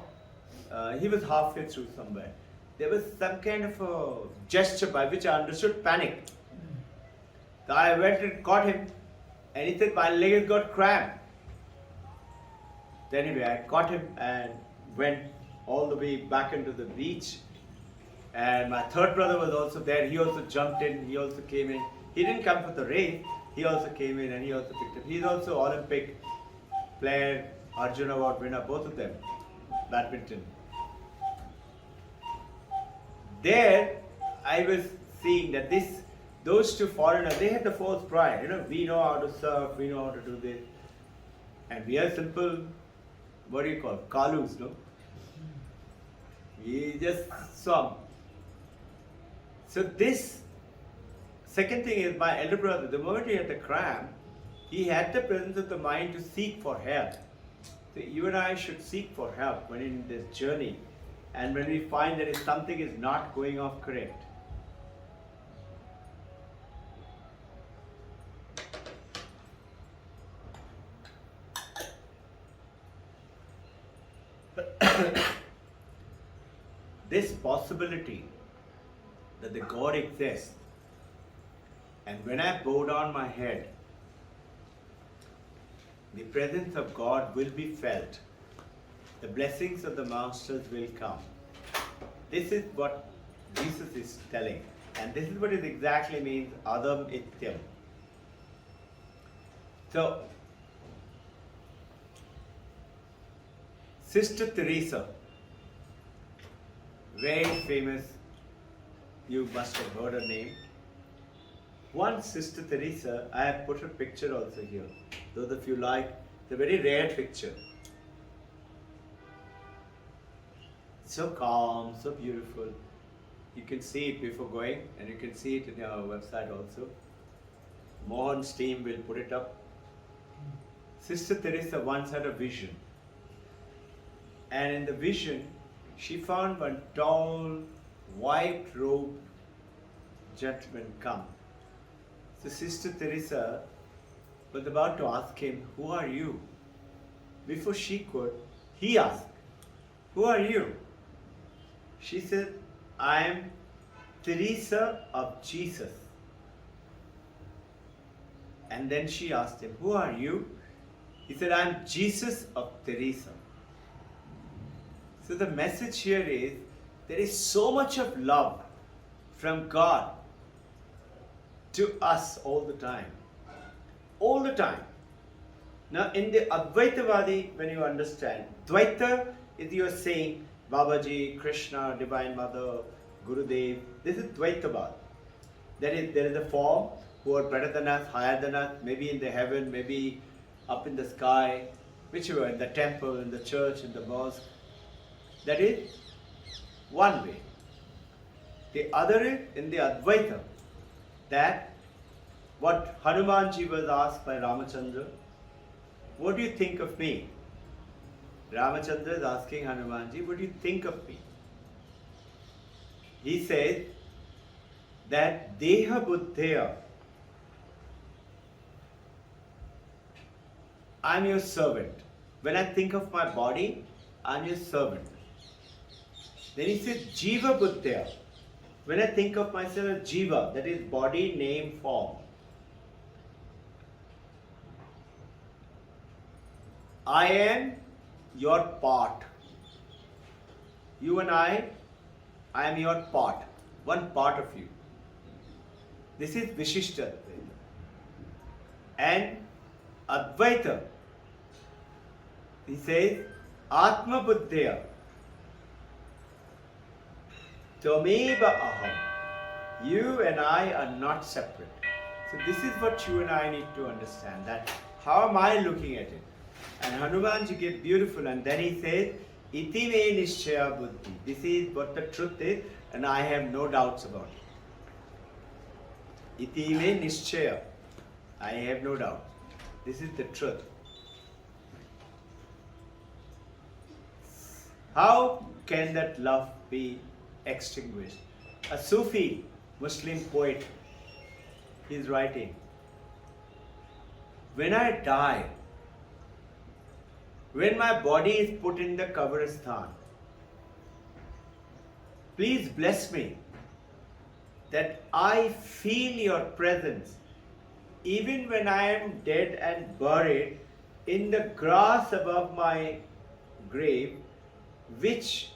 he was halfway through somewhere. There was some kind of a gesture by which I understood panic. So I went and caught him and he said, "My leg has got cramp." Anyway, I caught him and went all the way back into the beach. And my third brother was also there. He also jumped in. He also came in. He didn't come for the race. He also came in and he also picked up. He's also Olympic player, Arjuna Award winner, both of them, badminton. There, I was seeing that those two foreigners, they had the false pride. We know how to surf, we know how to do this. And we are simple, what do you call, Kalus, no? We just swam. So this, second thing is my elder brother, the moment he had the cramp, he had the presence of the mind to seek for help. So you and I should seek for help when in this journey and when we find that if something is not going off correct. This possibility that the God exists, and when I bow down my head, the presence of God will be felt. The blessings of the masters will come. This is what Jesus is telling, and this is what it exactly means, Adam Ityam. So, Sister Teresa, very famous, you must have heard her name. One Sister Teresa, I have put her picture also here. Those of you like, it's a very rare picture. So calm, so beautiful. You can see it before going, and you can see it in our website also. Mohan's team will put it up. Sister Teresa once had a vision, and in the vision, she found one tall, white-robed gentleman come. So Sister Teresa was about to ask him, "Who are you?" Before she could, he asked, "Who are you?" She said, "I am Teresa of Jesus." And then she asked him, "Who are you?" He said, "I am Jesus of Teresa." So the message here is, there is so much of love from God to us all the time. All the time. Now in the Advaitavadi, when you understand, Dvaita is you are saying, Babaji, Krishna, Divine Mother, Gurudev. This is Dvaitavad. There is a form who are better than us, higher than us, maybe in the heaven, maybe up in the sky, whichever, in the temple, in the church, in the mosque. That is one way. The other is in the Advaita, that what Hanumanji was asked by Ramachandra, "What do you think of me?" Ramachandra is asking Hanumanji, "What do you think of me?" He says that Deha Buddhaya, I'm your servant. When I think of my body, I'm your servant. Then he says Jiva Buddhaya. When I think of myself as Jiva, that is body, name, form. I am your part. You and I am your part. One part of you. This is Vishishta Advaita. And Advaita, he says, Atma Buddhaya, Tameva Aham. You and I are not separate. So this is what you and I need to understand, that how am I looking at it? And Hanumanji gave beautiful, and then he says, Iti me nishchaya buddhi. This is what the truth is, and I have no doubts about it. Iti me nishchaya. I have no doubt. This is the truth. How can that love be extinguished? A Sufi Muslim poet is writing, when I die, when my body is put in the Kabristan, please bless me that I feel your presence even when I am dead and buried in the grass above my grave, which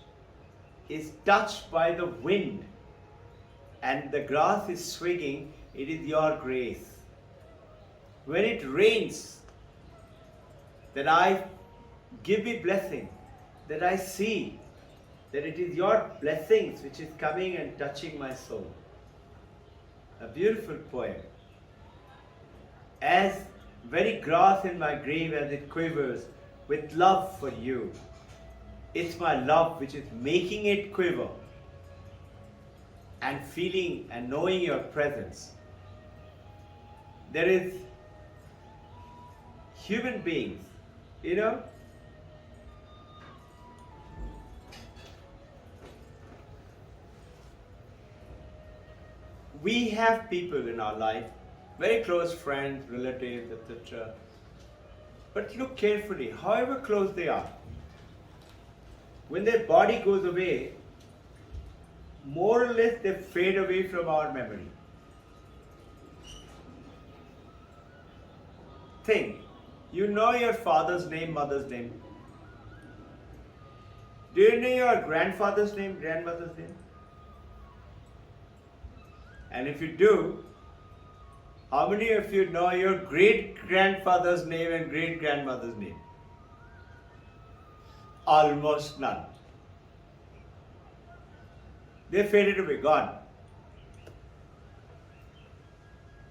is touched by the wind, and the grass is swinging. It is your grace. When it rains, that I give me blessing, that I see that it is your blessings which is coming and touching my soul. A beautiful poem. As very grass in my grave, as it quivers with love for you, it's my love which is making it quiver and feeling and knowing your presence. There is human beings, we have people in our life, very close friends, relatives, etc. But look carefully, however close they are, when their body goes away, more or less they fade away from our memory. Think, you know your father's name, mother's name. Do you know your grandfather's name, grandmother's name? And if you do, how many of you know your great-grandfather's name and great-grandmother's name? Almost none. They faded away, gone.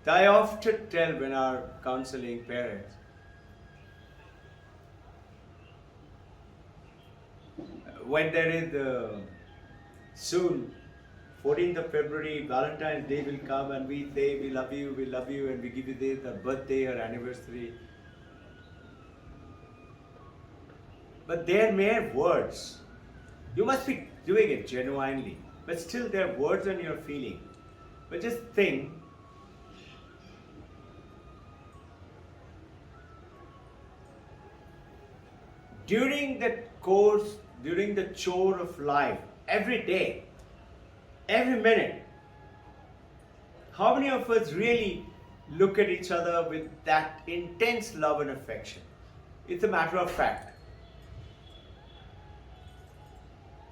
I often tell when I'm counseling parents, when there is soon 14th of February, Valentine's Day will come and we say we love you, and we give you this, our birthday or anniversary. But they're mere words. You must be doing it genuinely, but still they're words and you're feeling. But just think, during the course, during the chore of life, every day, every minute, how many of us really look at each other with that intense love and affection? It's a matter of fact.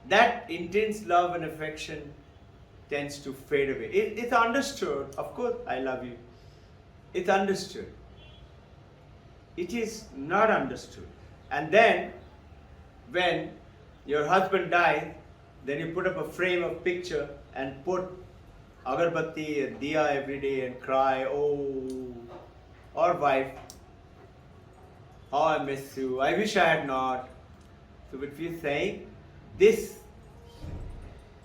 That intense love and affection tends to fade away. It's understood, of course, I love you. It's understood. It is not understood. And then, when your husband dies, then you put up a frame of picture and put agarbatti and diya every day and cry, oh, or wife, oh, I miss you, I wish I had not. So if we're saying, this,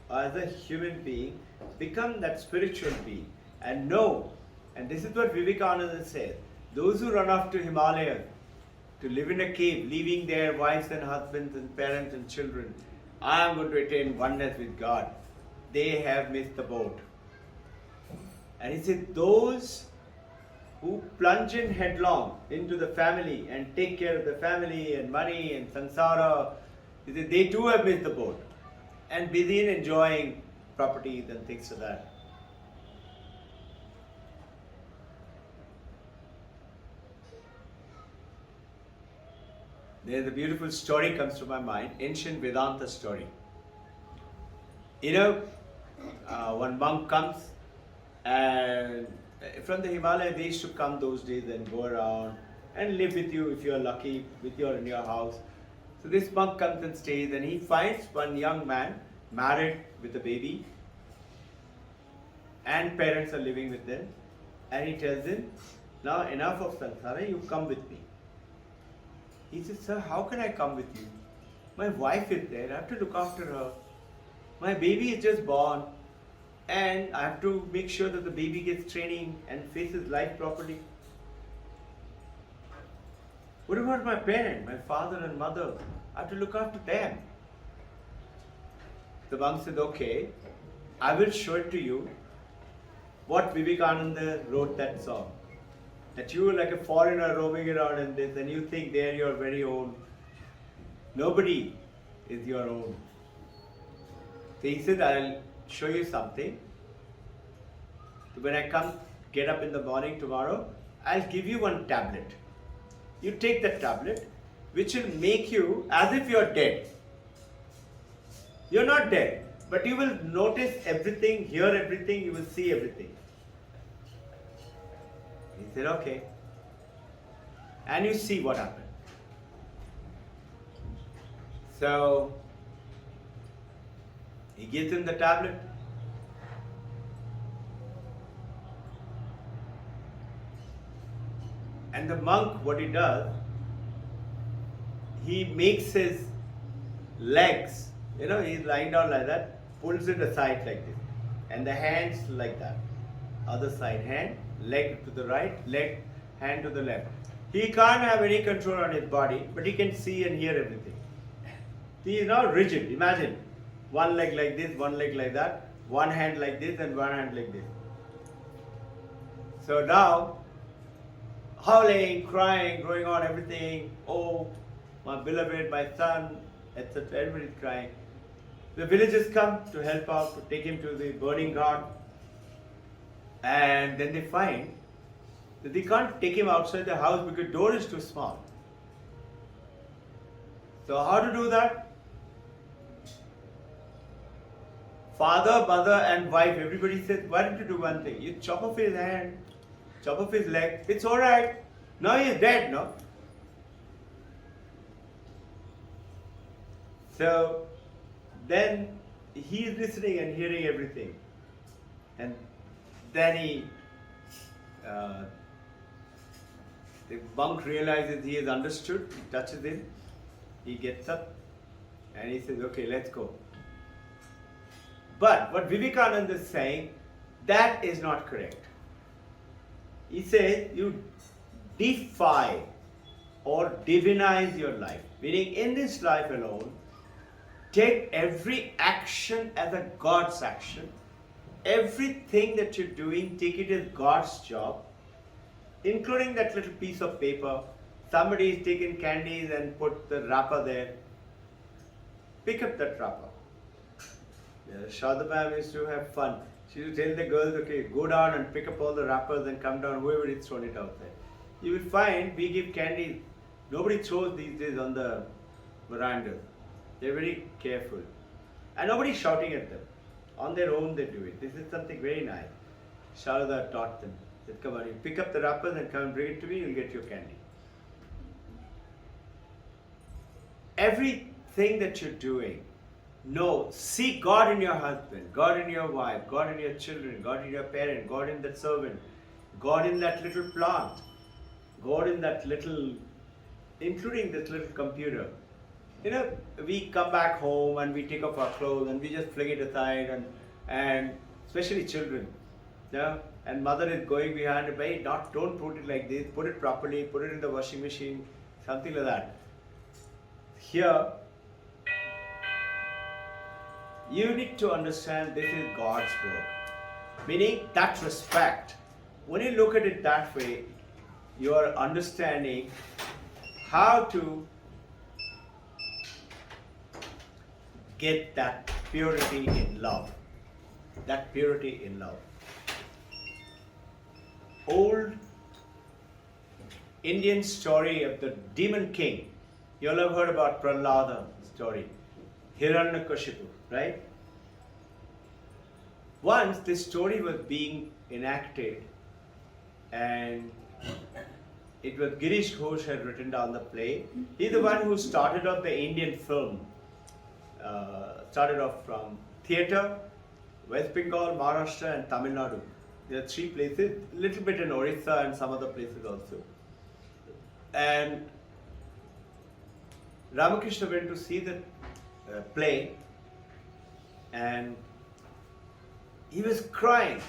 as a human being, become that spiritual being and know, and this is what Vivekananda says, those who run off to Himalayas to live in a cave, leaving their wives and husbands and parents and children, I am going to attain oneness with God, they have missed the boat. And he said, those who plunge in headlong into the family and take care of the family and money and samsara, he said, they too have missed the boat and busy in enjoying properties and things like that. There's a beautiful story comes to my mind, ancient Vedanta story. You know, one monk comes and from the Himalayas, they used to come those days and go around and live with you if you're lucky, with you in your house. So this monk comes and stays and he finds one young man married with a baby and parents are living with them, and he tells him, now enough of samsara, you come with me. He says, sir, how can I come with you? My wife is there, I have to look after her. My baby is just born and I have to make sure that the baby gets training and faces life properly. What about my parents, my father and mother? I have to look after them. The monk said, okay, I will show it to you what Vivekananda wrote that song. That you are like a foreigner roaming around in this and you think they're your very own. Nobody is your own. So he said, I'll show you something. So when I come, get up in the morning tomorrow, I'll give you one tablet. You take that tablet, which will make you as if you're dead. You're not dead, but you will notice everything, hear everything, you will see everything. He said, okay. And you see what happened. So, he gives him the tablet. And the monk, what he does, he makes his legs, he's lying down like that, pulls it aside like this. And the hands like that. Other side, hand, leg to the right, leg, hand to the left. He can't have any control on his body, but he can see and hear everything. He is not rigid. Imagine, one leg like this, one leg like that, one hand like this and one hand like this. So now, howling, crying, going on, everything. Oh, my beloved, my son, etc. Everybody's crying. The villagers come to help out, to take him to the burning ghat. And then they find that they can't take him outside the house because the door is too small. So how to do that? Father, mother and wife, everybody says, why don't you do one thing? You chop off his hand, chop off his leg, it's alright. Now he is dead, no? So then he is listening and hearing everything. And then the monk realizes he has understood, he touches him, he gets up, And he says, okay, let's go. But what Vivekananda is saying, that is not correct. He says you defy or divinize your life. Meaning in this life alone, take every action as a God's action. Everything that you're doing, take it as God's job, including that little piece of paper. Somebody is taking candies and put the wrapper there. Pick up that wrapper. Sarada ma'am used to have fun. She used to tell the girls, okay, go down and pick up all the wrappers and come down, whoever is thrown it out there. You will find we give candy. Nobody throws these days on the veranda. They're very careful. And nobody's shouting at them. On their own they do it. This is something very nice. Sarada taught them. Said, come on, you pick up the wrappers and come and bring it to me, you'll get your candy. Everything that you're doing, see God in your husband, God in your wife, God in your children, God in your parent, God in that servant, God in that little plant, God in that little, including this little computer. We come back home and we take off our clothes and we just fling it aside, and especially children. Yeah? And mother is going behind, hey, don't put it like this, put it properly, put it in the washing machine, something like that. Here, you need to understand this is God's work. Meaning that respect. When you look at it that way, you are understanding how to get that purity in love. That purity in love. Old Indian story of the demon king. You all have heard about Prahlada story. Hiranyakashipu, right? Once this story was being enacted, and it was Girish Ghosh had written down the play. He's the one who started off the Indian film. Started off from theatre, West Bengal, Maharashtra and Tamil Nadu. There are 3 places, a little bit in Orissa and some other places also. And Ramakrishna went to see the play, and he was crying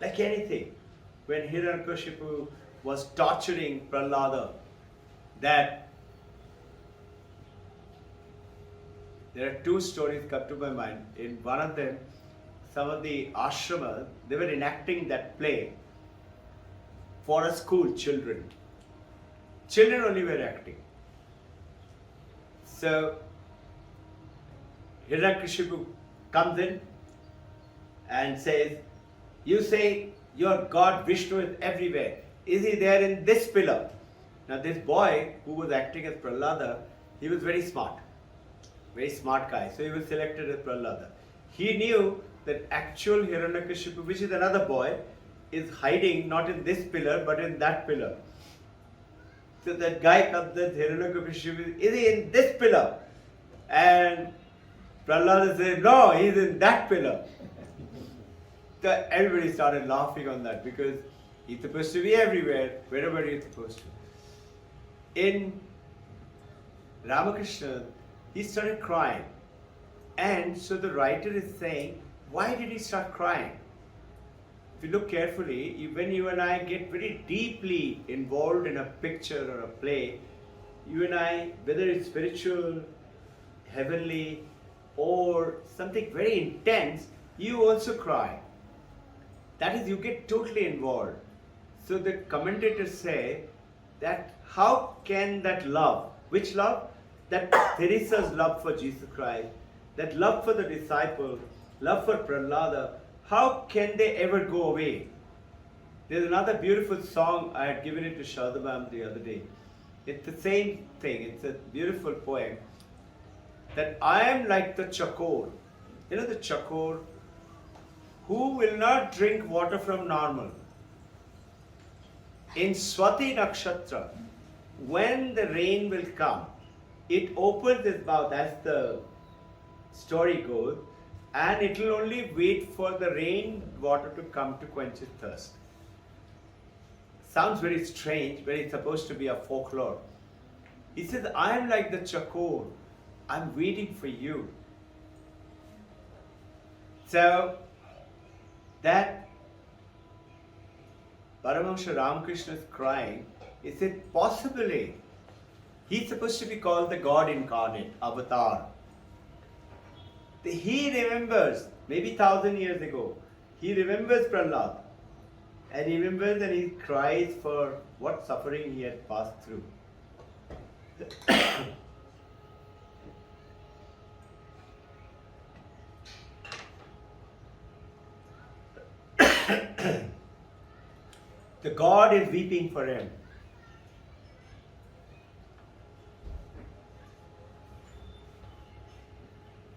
like anything when Hiranyakashipu was torturing Prahlada. That there are 2 stories come to my mind. In one of them, some of the ashramas, they were enacting that play for a school, children. Children only were acting. So, Hiranyakashipu comes in and says, you say your God Vishnu is everywhere. Is he there in this pillar? Now this boy who was acting as Prahlada, he was very smart guy. So he was selected as Prahlada. He knew that actual Hiranyakashipu, which is another boy, is hiding not in this pillar but in that pillar. So that guy comes as Hiranyakashipu, is he in this pillar? And Prahlada said, no, he's in that pillar. So everybody started laughing on that because he's supposed to be everywhere, wherever he's supposed to. In Ramakrishna, he started crying. And so the writer is saying, why did he start crying? If you look carefully, when you and I get very deeply involved in a picture or a play, you and I, whether it's spiritual, heavenly, or something very intense, you also cry. That is, you get totally involved. So the commentators say that how can that love, which love? That Teresa's love for Jesus Christ, that love for the disciple, love for Prahlada, how can they ever go away? There's another beautiful song, I had given it to Sarada ma'am the other day. It's the same thing, it's a beautiful poem. That I am like the chakor. You know the chakor? Who will not drink water from normal? In Swati Nakshatra, when the rain will come, it opens its mouth, as the story goes, and it will only wait for the rain water to come to quench its thirst. Sounds very strange, but it's supposed to be a folklore. He says, I am like the chakor. I'm waiting for you. So that Paramahamsa Ramakrishna is crying. He said, possibly, he's supposed to be called the God incarnate, Avatar. He remembers, maybe 1,000 years ago, he remembers Prahlad. And he remembers and he cries for what suffering he had passed through. The God is weeping for him.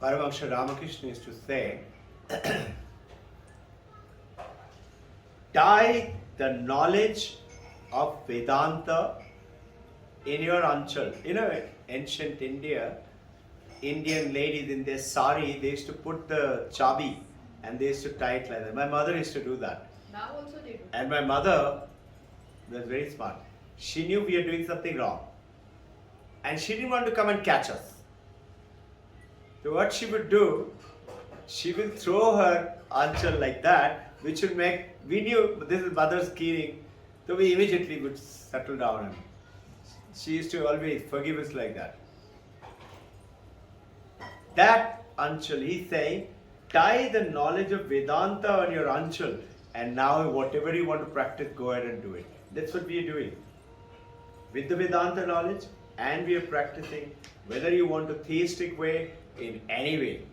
Paramahamsa Ramakrishna used to say, tie the knowledge of Vedanta in your anchal. You know, ancient India, Indian ladies in their sari, they used to put the chabi and they used to tie it like that. My mother used to do that. Now also they do. And my mother was very smart. She knew we were doing something wrong. And she didn't want to come and catch us. So what she would do, she will throw her anchal like that, which would make, we knew this is mother's keying, so we immediately would settle down. And she used to always forgive us like that. That anchal, he's saying, tie the knowledge of Vedanta on your anchal, and now whatever you want to practice, go ahead and do it. That's what we are doing. With the Vedanta knowledge, and we are practicing, whether you want a theistic way, in any way.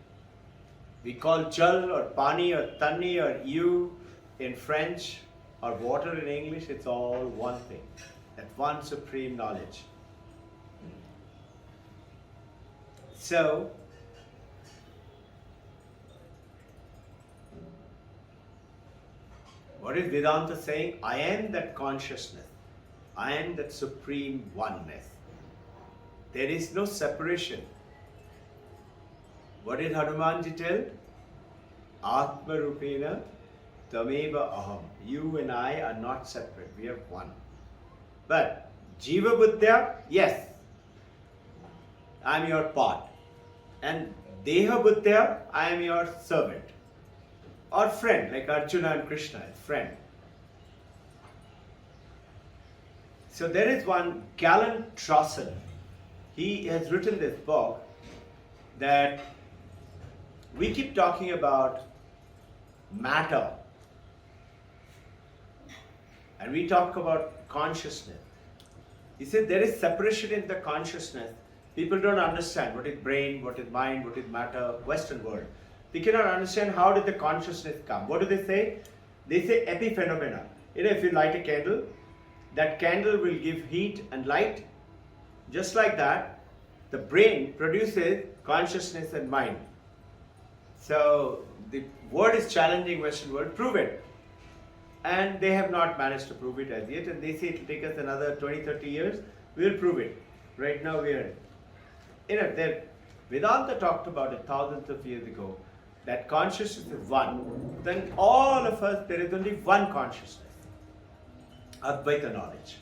We call jal or pani or tani or you in French or water in English, it's all one thing. That one supreme knowledge. So, what is Vedanta saying? I am that consciousness. I am that supreme oneness. There is no separation. What did Hanumanji tell? Atma Rupena Tameva Aham. You and I are not separate. We are one. But Jiva Buddhya, yes, I am your part. And Deha Buddhya, I am your servant. Or friend, like Arjuna and Krishna, friend. So there is one Callan Trosson. He has written this book that we keep talking about matter. And we talk about consciousness. He said there is separation in the consciousness. People don't understand what is brain, what is mind, what is matter, Western world. They cannot understand how did the consciousness come. What do they say? They say epiphenomena. You know, if you light a candle, that candle will give heat and light. Just like that, the brain produces consciousness and mind. So the world is challenging Western world, prove it. And they have not managed to prove it as yet. And they say it will take us another 20-30 years. We will prove it. Right now we are, Vedanta talked about it thousands of years ago, that consciousness is one. Then all of us, there is only one consciousness. Advaita knowledge.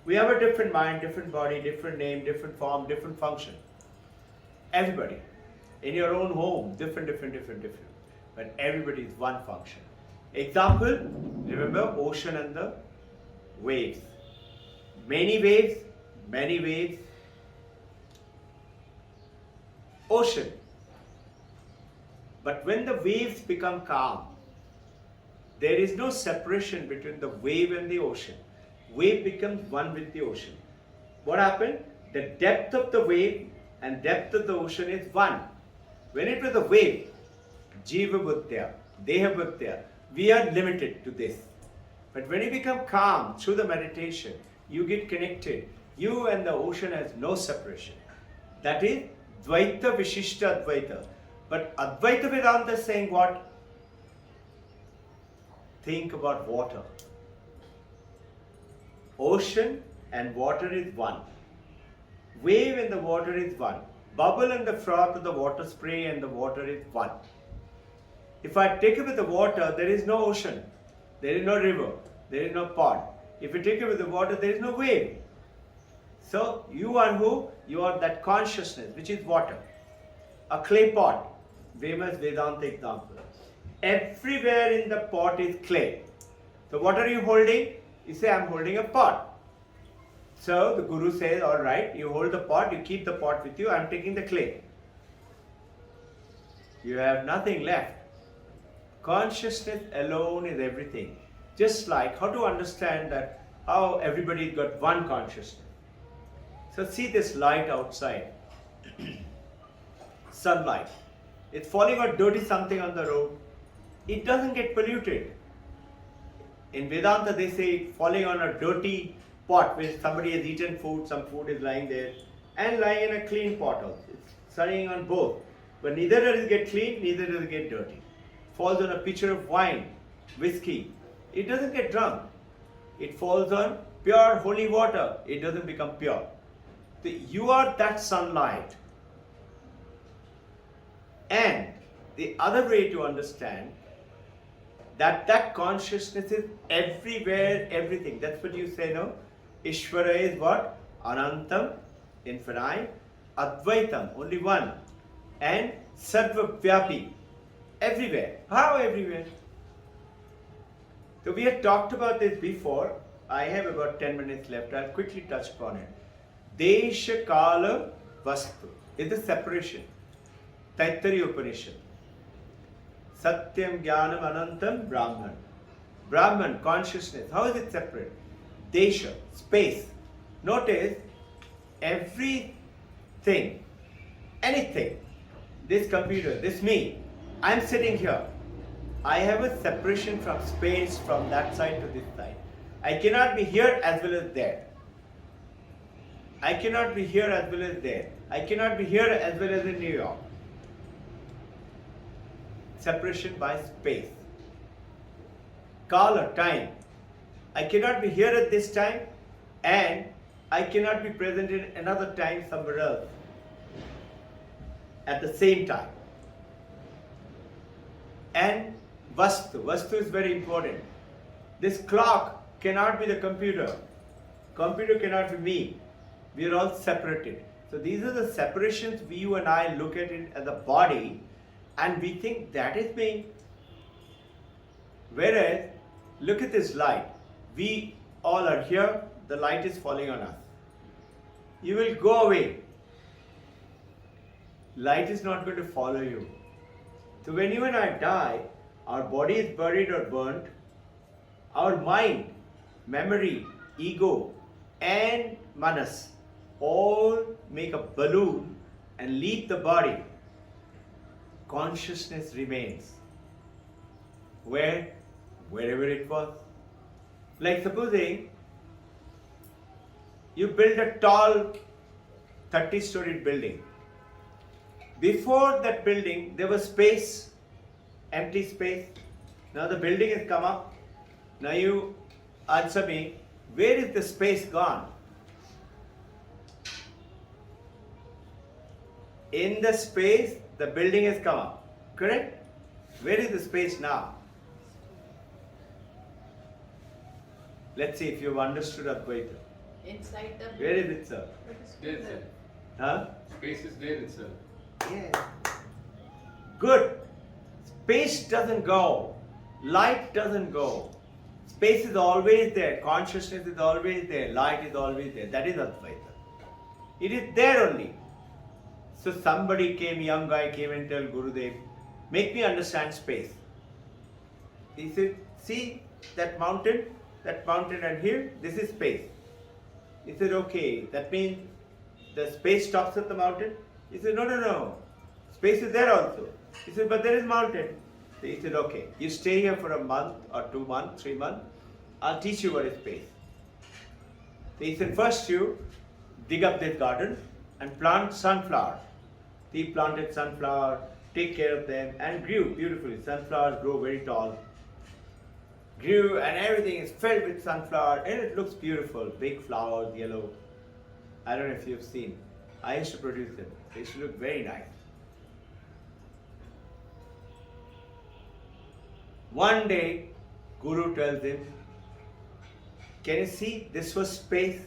We have a different mind, different body, different name, different form, different function. Everybody. In your own home, different. But everybody is one function. Example, remember ocean and the waves. Many waves, ocean. But when the waves become calm, there is no separation between the wave and the ocean. Wave becomes one with the ocean. What happened? The depth of the wave and depth of the ocean is one. When it was a wave, Jiva Buddhya, Deha Buddhya, we are limited to this. But when you become calm through the meditation, you get connected. You and the ocean has no separation. That is Dvaita Vishishta Advaita. But Advaita Vedanta is saying what? Think about water. Ocean and water is one. Wave and the water is one. Bubble and the froth of the water spray and the water is one. If I take away the water, there is no ocean. There is no river. There is no pond. If you take away the water, there is no wave. So you are who? You are that consciousness, which is water. a clay pot, famous Vedanta example. Everywhere in the pot is clay. So what are you holding? You say, I'm holding a pot. So the Guru says, all right, you hold the pot, you keep the pot with you, I'm taking the clay. You have nothing left. Consciousness alone is everything. Just like how to understand that how everybody got one consciousness. So see this light outside. Sunlight. It's falling on dirty something on the road. It doesn't get polluted. In Vedanta they say falling on a dirty pot where somebody has eaten food, some food is lying there, and lying in a clean pot also. It's sunning on both. But neither does it get clean, neither does it get dirty. Falls on a pitcher of wine, whiskey. It doesn't get drunk. It falls on pure holy water. It doesn't become pure. So you are that sunlight. And the other way to understand that consciousness is everywhere, everything. That's what you say, no? Ishvara is what? Anantam, infinite. Advaitam, only one. And Sarva Vyapi, everywhere. How everywhere? So we had talked about this before. I have about 10 minutes left. I'll quickly touch upon it. Desha Kala Vastu is the separation. Taittiriya Upanishad. Satyam Jnanam Anantam Brahman. Brahman, consciousness. How is it separate? Desha, space. Notice everything, anything, this computer, this me, I'm sitting here. I have a separation from space from that side to this side. I cannot be here as well as there. I cannot be here as well as there. I cannot be here as well as in New York. Separation by space. Kala, time. I cannot be here at this time and I cannot be present in another time somewhere else at the same time. And Vastu. Vastu is very important. This clock cannot be the computer. Computer cannot be me. We are all separated. So these are the separations you and I look at it as a body and we think that is me. Whereas, look at this light. We all are here. The light is falling on us. You will go away. Light is not going to follow you. So when you and I die, our body is buried or burnt. Our mind, memory, ego, and manas all make a balloon and leave the body. Consciousness remains. Where? Wherever it was. Like supposing you build a tall 30-storied building. Before that building, there was space, empty space. Now the building has come up. Now you answer me, where is the space gone? In the space, the building has come up. Correct? Where is the space now? Let's see if you've understood Advaita. Inside the Where is it, sir? There itself. Huh? Space is there itself. Yeah. Good. Space doesn't go. Light doesn't go. Space is always there. Consciousness is always there. Light is always there. That is Advaita. It is there only. So somebody came, young guy came and told Gurudev, make me understand space. He said, see that mountain and here, this is space. He said, okay, that means the space stops at the mountain? He said, no. Space is there also. He said, but there is mountain. So he said, okay, you stay here for a month or 2 months, 3 months. I'll teach you what is space. So he said, first you dig up this garden and plant sunflowers. He planted sunflower, take care of them, and grew beautifully. Sunflowers grow very tall. Grew and everything is filled with sunflower and it looks beautiful. Big flowers, yellow. I don't know if you've seen. I used to produce them. They used to look very nice. One day, Guru tells him, can you see this was space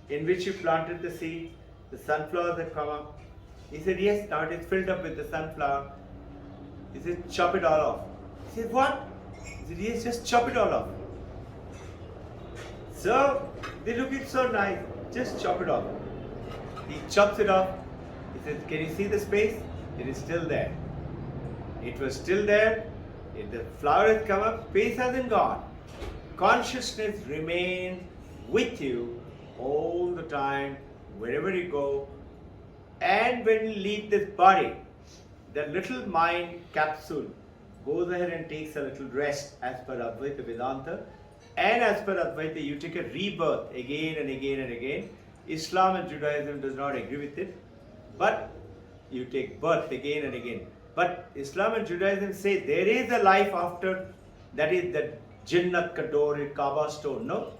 in which you planted the seed? The sunflowers have come up. He said, yes, now it is filled up with the sunflower. He said, chop it all off. He said, what? He said, yes, just chop it all off. So, they look it so nice, just chop it off. He chops it off. He says, can you see the space? It is still there. It was still there. If the flower has come up, space hasn't gone. Consciousness remains with you all the time, wherever you go. And when you leave this body, the little mind capsule goes ahead and takes a little rest as per Advaita Vedanta. And as per Advaita, you take a rebirth again and again and again. Islam and Judaism does not agree with it, but you take birth again and again. But Islam and Judaism say there is a life after, that is the Jinnat ka door, Kaaba stone, no?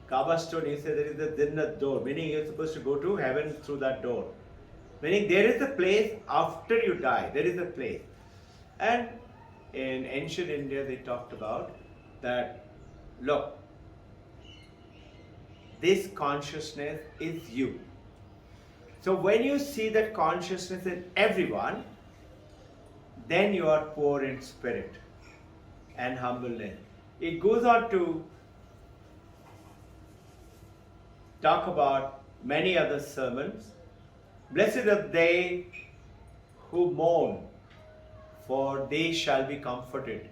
Kaaba stone, he said there is the Jinnat door, meaning you're supposed to go to heaven through that door. Meaning there is a place after you die, there is a place. And in ancient India they talked about that, look, this consciousness is you. So when you see that consciousness in everyone, then you are poor in spirit and humbleness. It goes on to talk about many other sermons. Blessed are they who mourn, for they shall be comforted.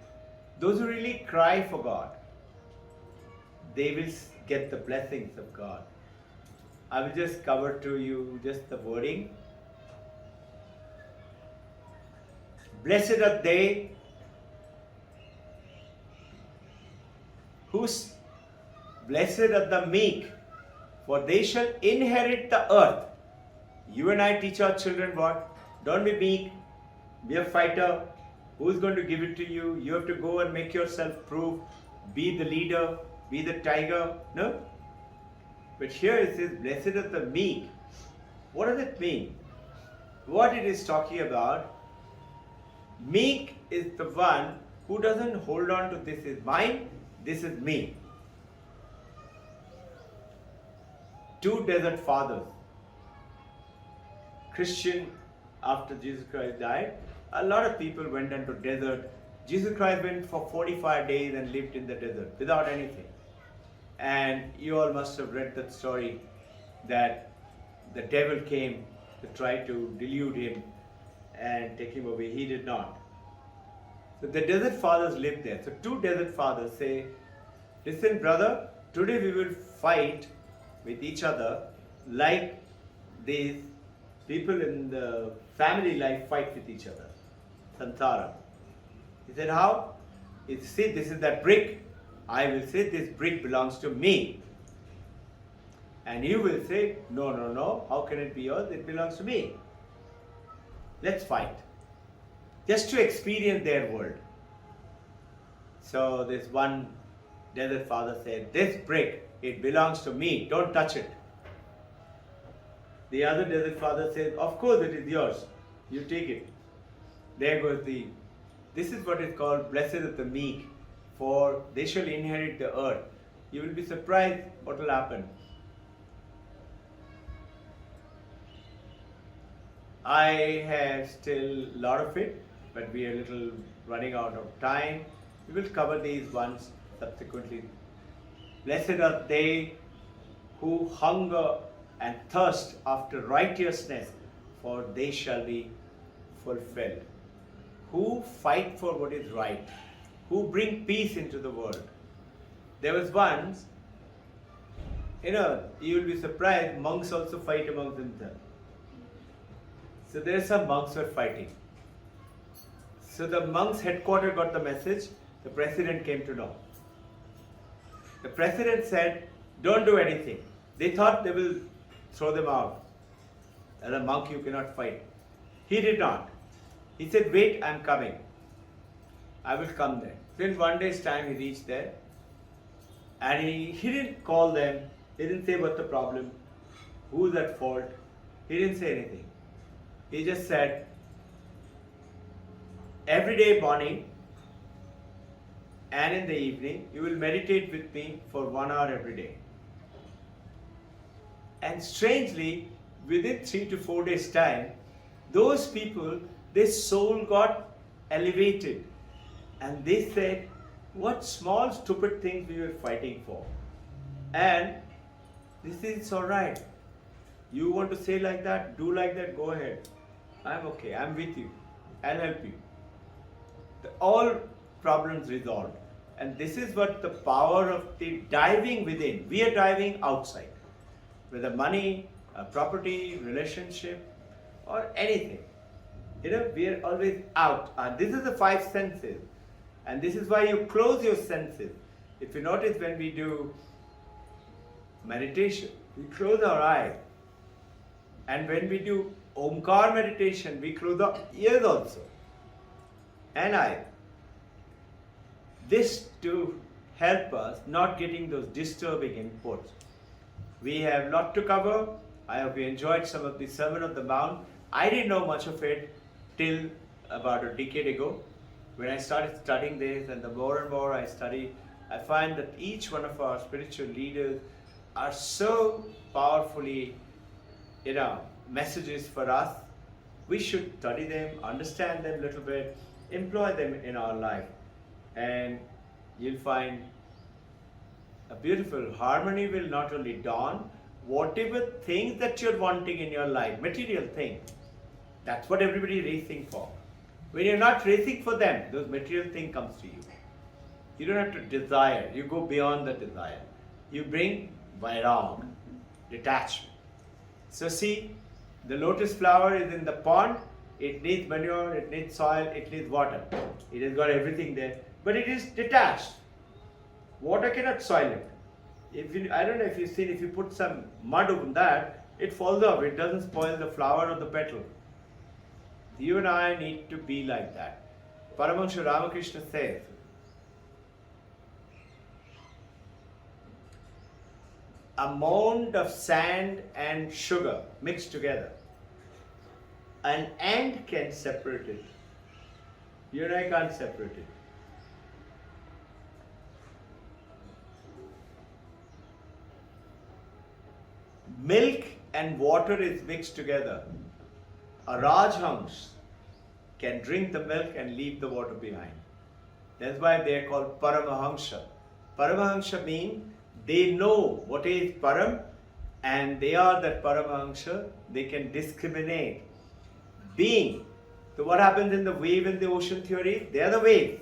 Those who really cry for God, they will get the blessings of God. I will just cover to you just the wording. Blessed are they blessed are the meek, for they shall inherit the earth. You and I teach our children what? Don't be meek, be a fighter. Who's going to give it to you? You have to go and make yourself prove. Be the leader, be the tiger. No? But here it says, blessed are the meek. What does it mean? What it is talking about, meek is the one who doesn't hold on to this is mine, this is me. Two desert fathers. Christian, after Jesus Christ died, a lot of people went into desert. Jesus Christ went for 45 days and lived in the desert without anything. And you all must have read that story that the devil came to try to delude him and take him away. He did not. So the desert fathers lived there. So two desert fathers say, listen brother, today we will fight with each other like these people in the family life fight with each other. Sansara. He said, how? He said, see, this is that brick. I will say this brick belongs to me. And you will say, no, no, no, how can it be yours? It belongs to me. Let's fight. Just to experience their world. So this one desert father said, this brick, it belongs to me, don't touch it. The other desert father said, of course it is yours, you take it. There goes this is what is called blessed are the meek, for they shall inherit the earth. You will be surprised what will happen. I have still a lot of it, but we are a little running out of time. We will cover these ones subsequently. Blessed are they who hunger and thirst after righteousness, for they shall be fulfilled. Who fight for what is right, who bring peace into the world. There was once, you will be surprised, monks also fight among themselves. So there are some monks were fighting. So the monks' headquarters got the message, the president came to know. The president said, don't do anything. They thought they will throw them out. As a monk you cannot fight. He did not. He said, wait, I am coming. I will come there. So in one day's time he reached there. And he didn't call them. He didn't say what's the problem. Who's at fault. He didn't say anything. He just said, every day morning and in the evening, you will meditate with me for 1 hour every day. And strangely, within 3 to 4 days' time, Those people, their soul got elevated. And they said, what small stupid things we were fighting for. And this is alright. You want to say like that, do like that, go ahead. I'm okay, I'm with you. I'll help you. All problems resolved. And this is what the power of the diving within. We are diving outside. Whether money, property, relationship, or anything. We are always out. And this is the five senses. And this is why you close your senses. If you notice when we do meditation, we close our eyes. And when we do Omkar meditation, we close our ears also. And eyes. This to help us not getting those disturbing inputs. We have a lot to cover. I hope you enjoyed some of the Sermon on the Mount. I didn't know much of it till about a decade ago. When I started studying this, and the more and more I study, I find that each one of our spiritual leaders are so powerfully, messages for us. We should study them, understand them a little bit, employ them in our life. And you'll find a beautiful harmony will not only dawn, whatever things that you're wanting in your life, material things, that's what everybody is racing for. When you're not racing for them, those material thing comes to you. You don't have to desire, you go beyond the desire. You bring vairag, detachment. So see, the lotus flower is in the pond, it needs manure, it needs soil, it needs water. It has got everything there. But it is detached. Water cannot soil it. I don't know if you've seen, if you put some mud on that, it falls off. It doesn't spoil the flower or the petal. You and I need to be like that. Paramahansa Ramakrishna says, a mound of sand and sugar mixed together, an ant can separate it. You and I can't separate it. Milk and water is mixed together. A Rajhans can drink the milk and leave the water behind. That's why they are called Paramahansa. Paramahansa means they know what is Param, and they are that Paramahansa. They can discriminate. Being. So what happens in the wave in the ocean theory? They are the wave.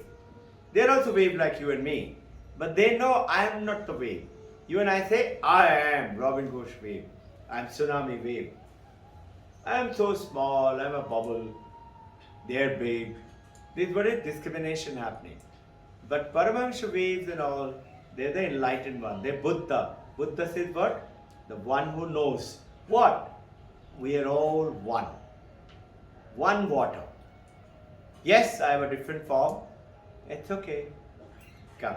They are also wave like you and me. But they know I am not the wave. You and I say, I am Robbin Ghosh wave. I am tsunami wave. I am so small, I am a bubble. They are big. This is what is discrimination happening. But Paramahansa waves and all, they are the enlightened one. They are Buddha. Buddha says what? The one who knows. What? We are all one. One water. Yes, I have a different form. It's okay. Come.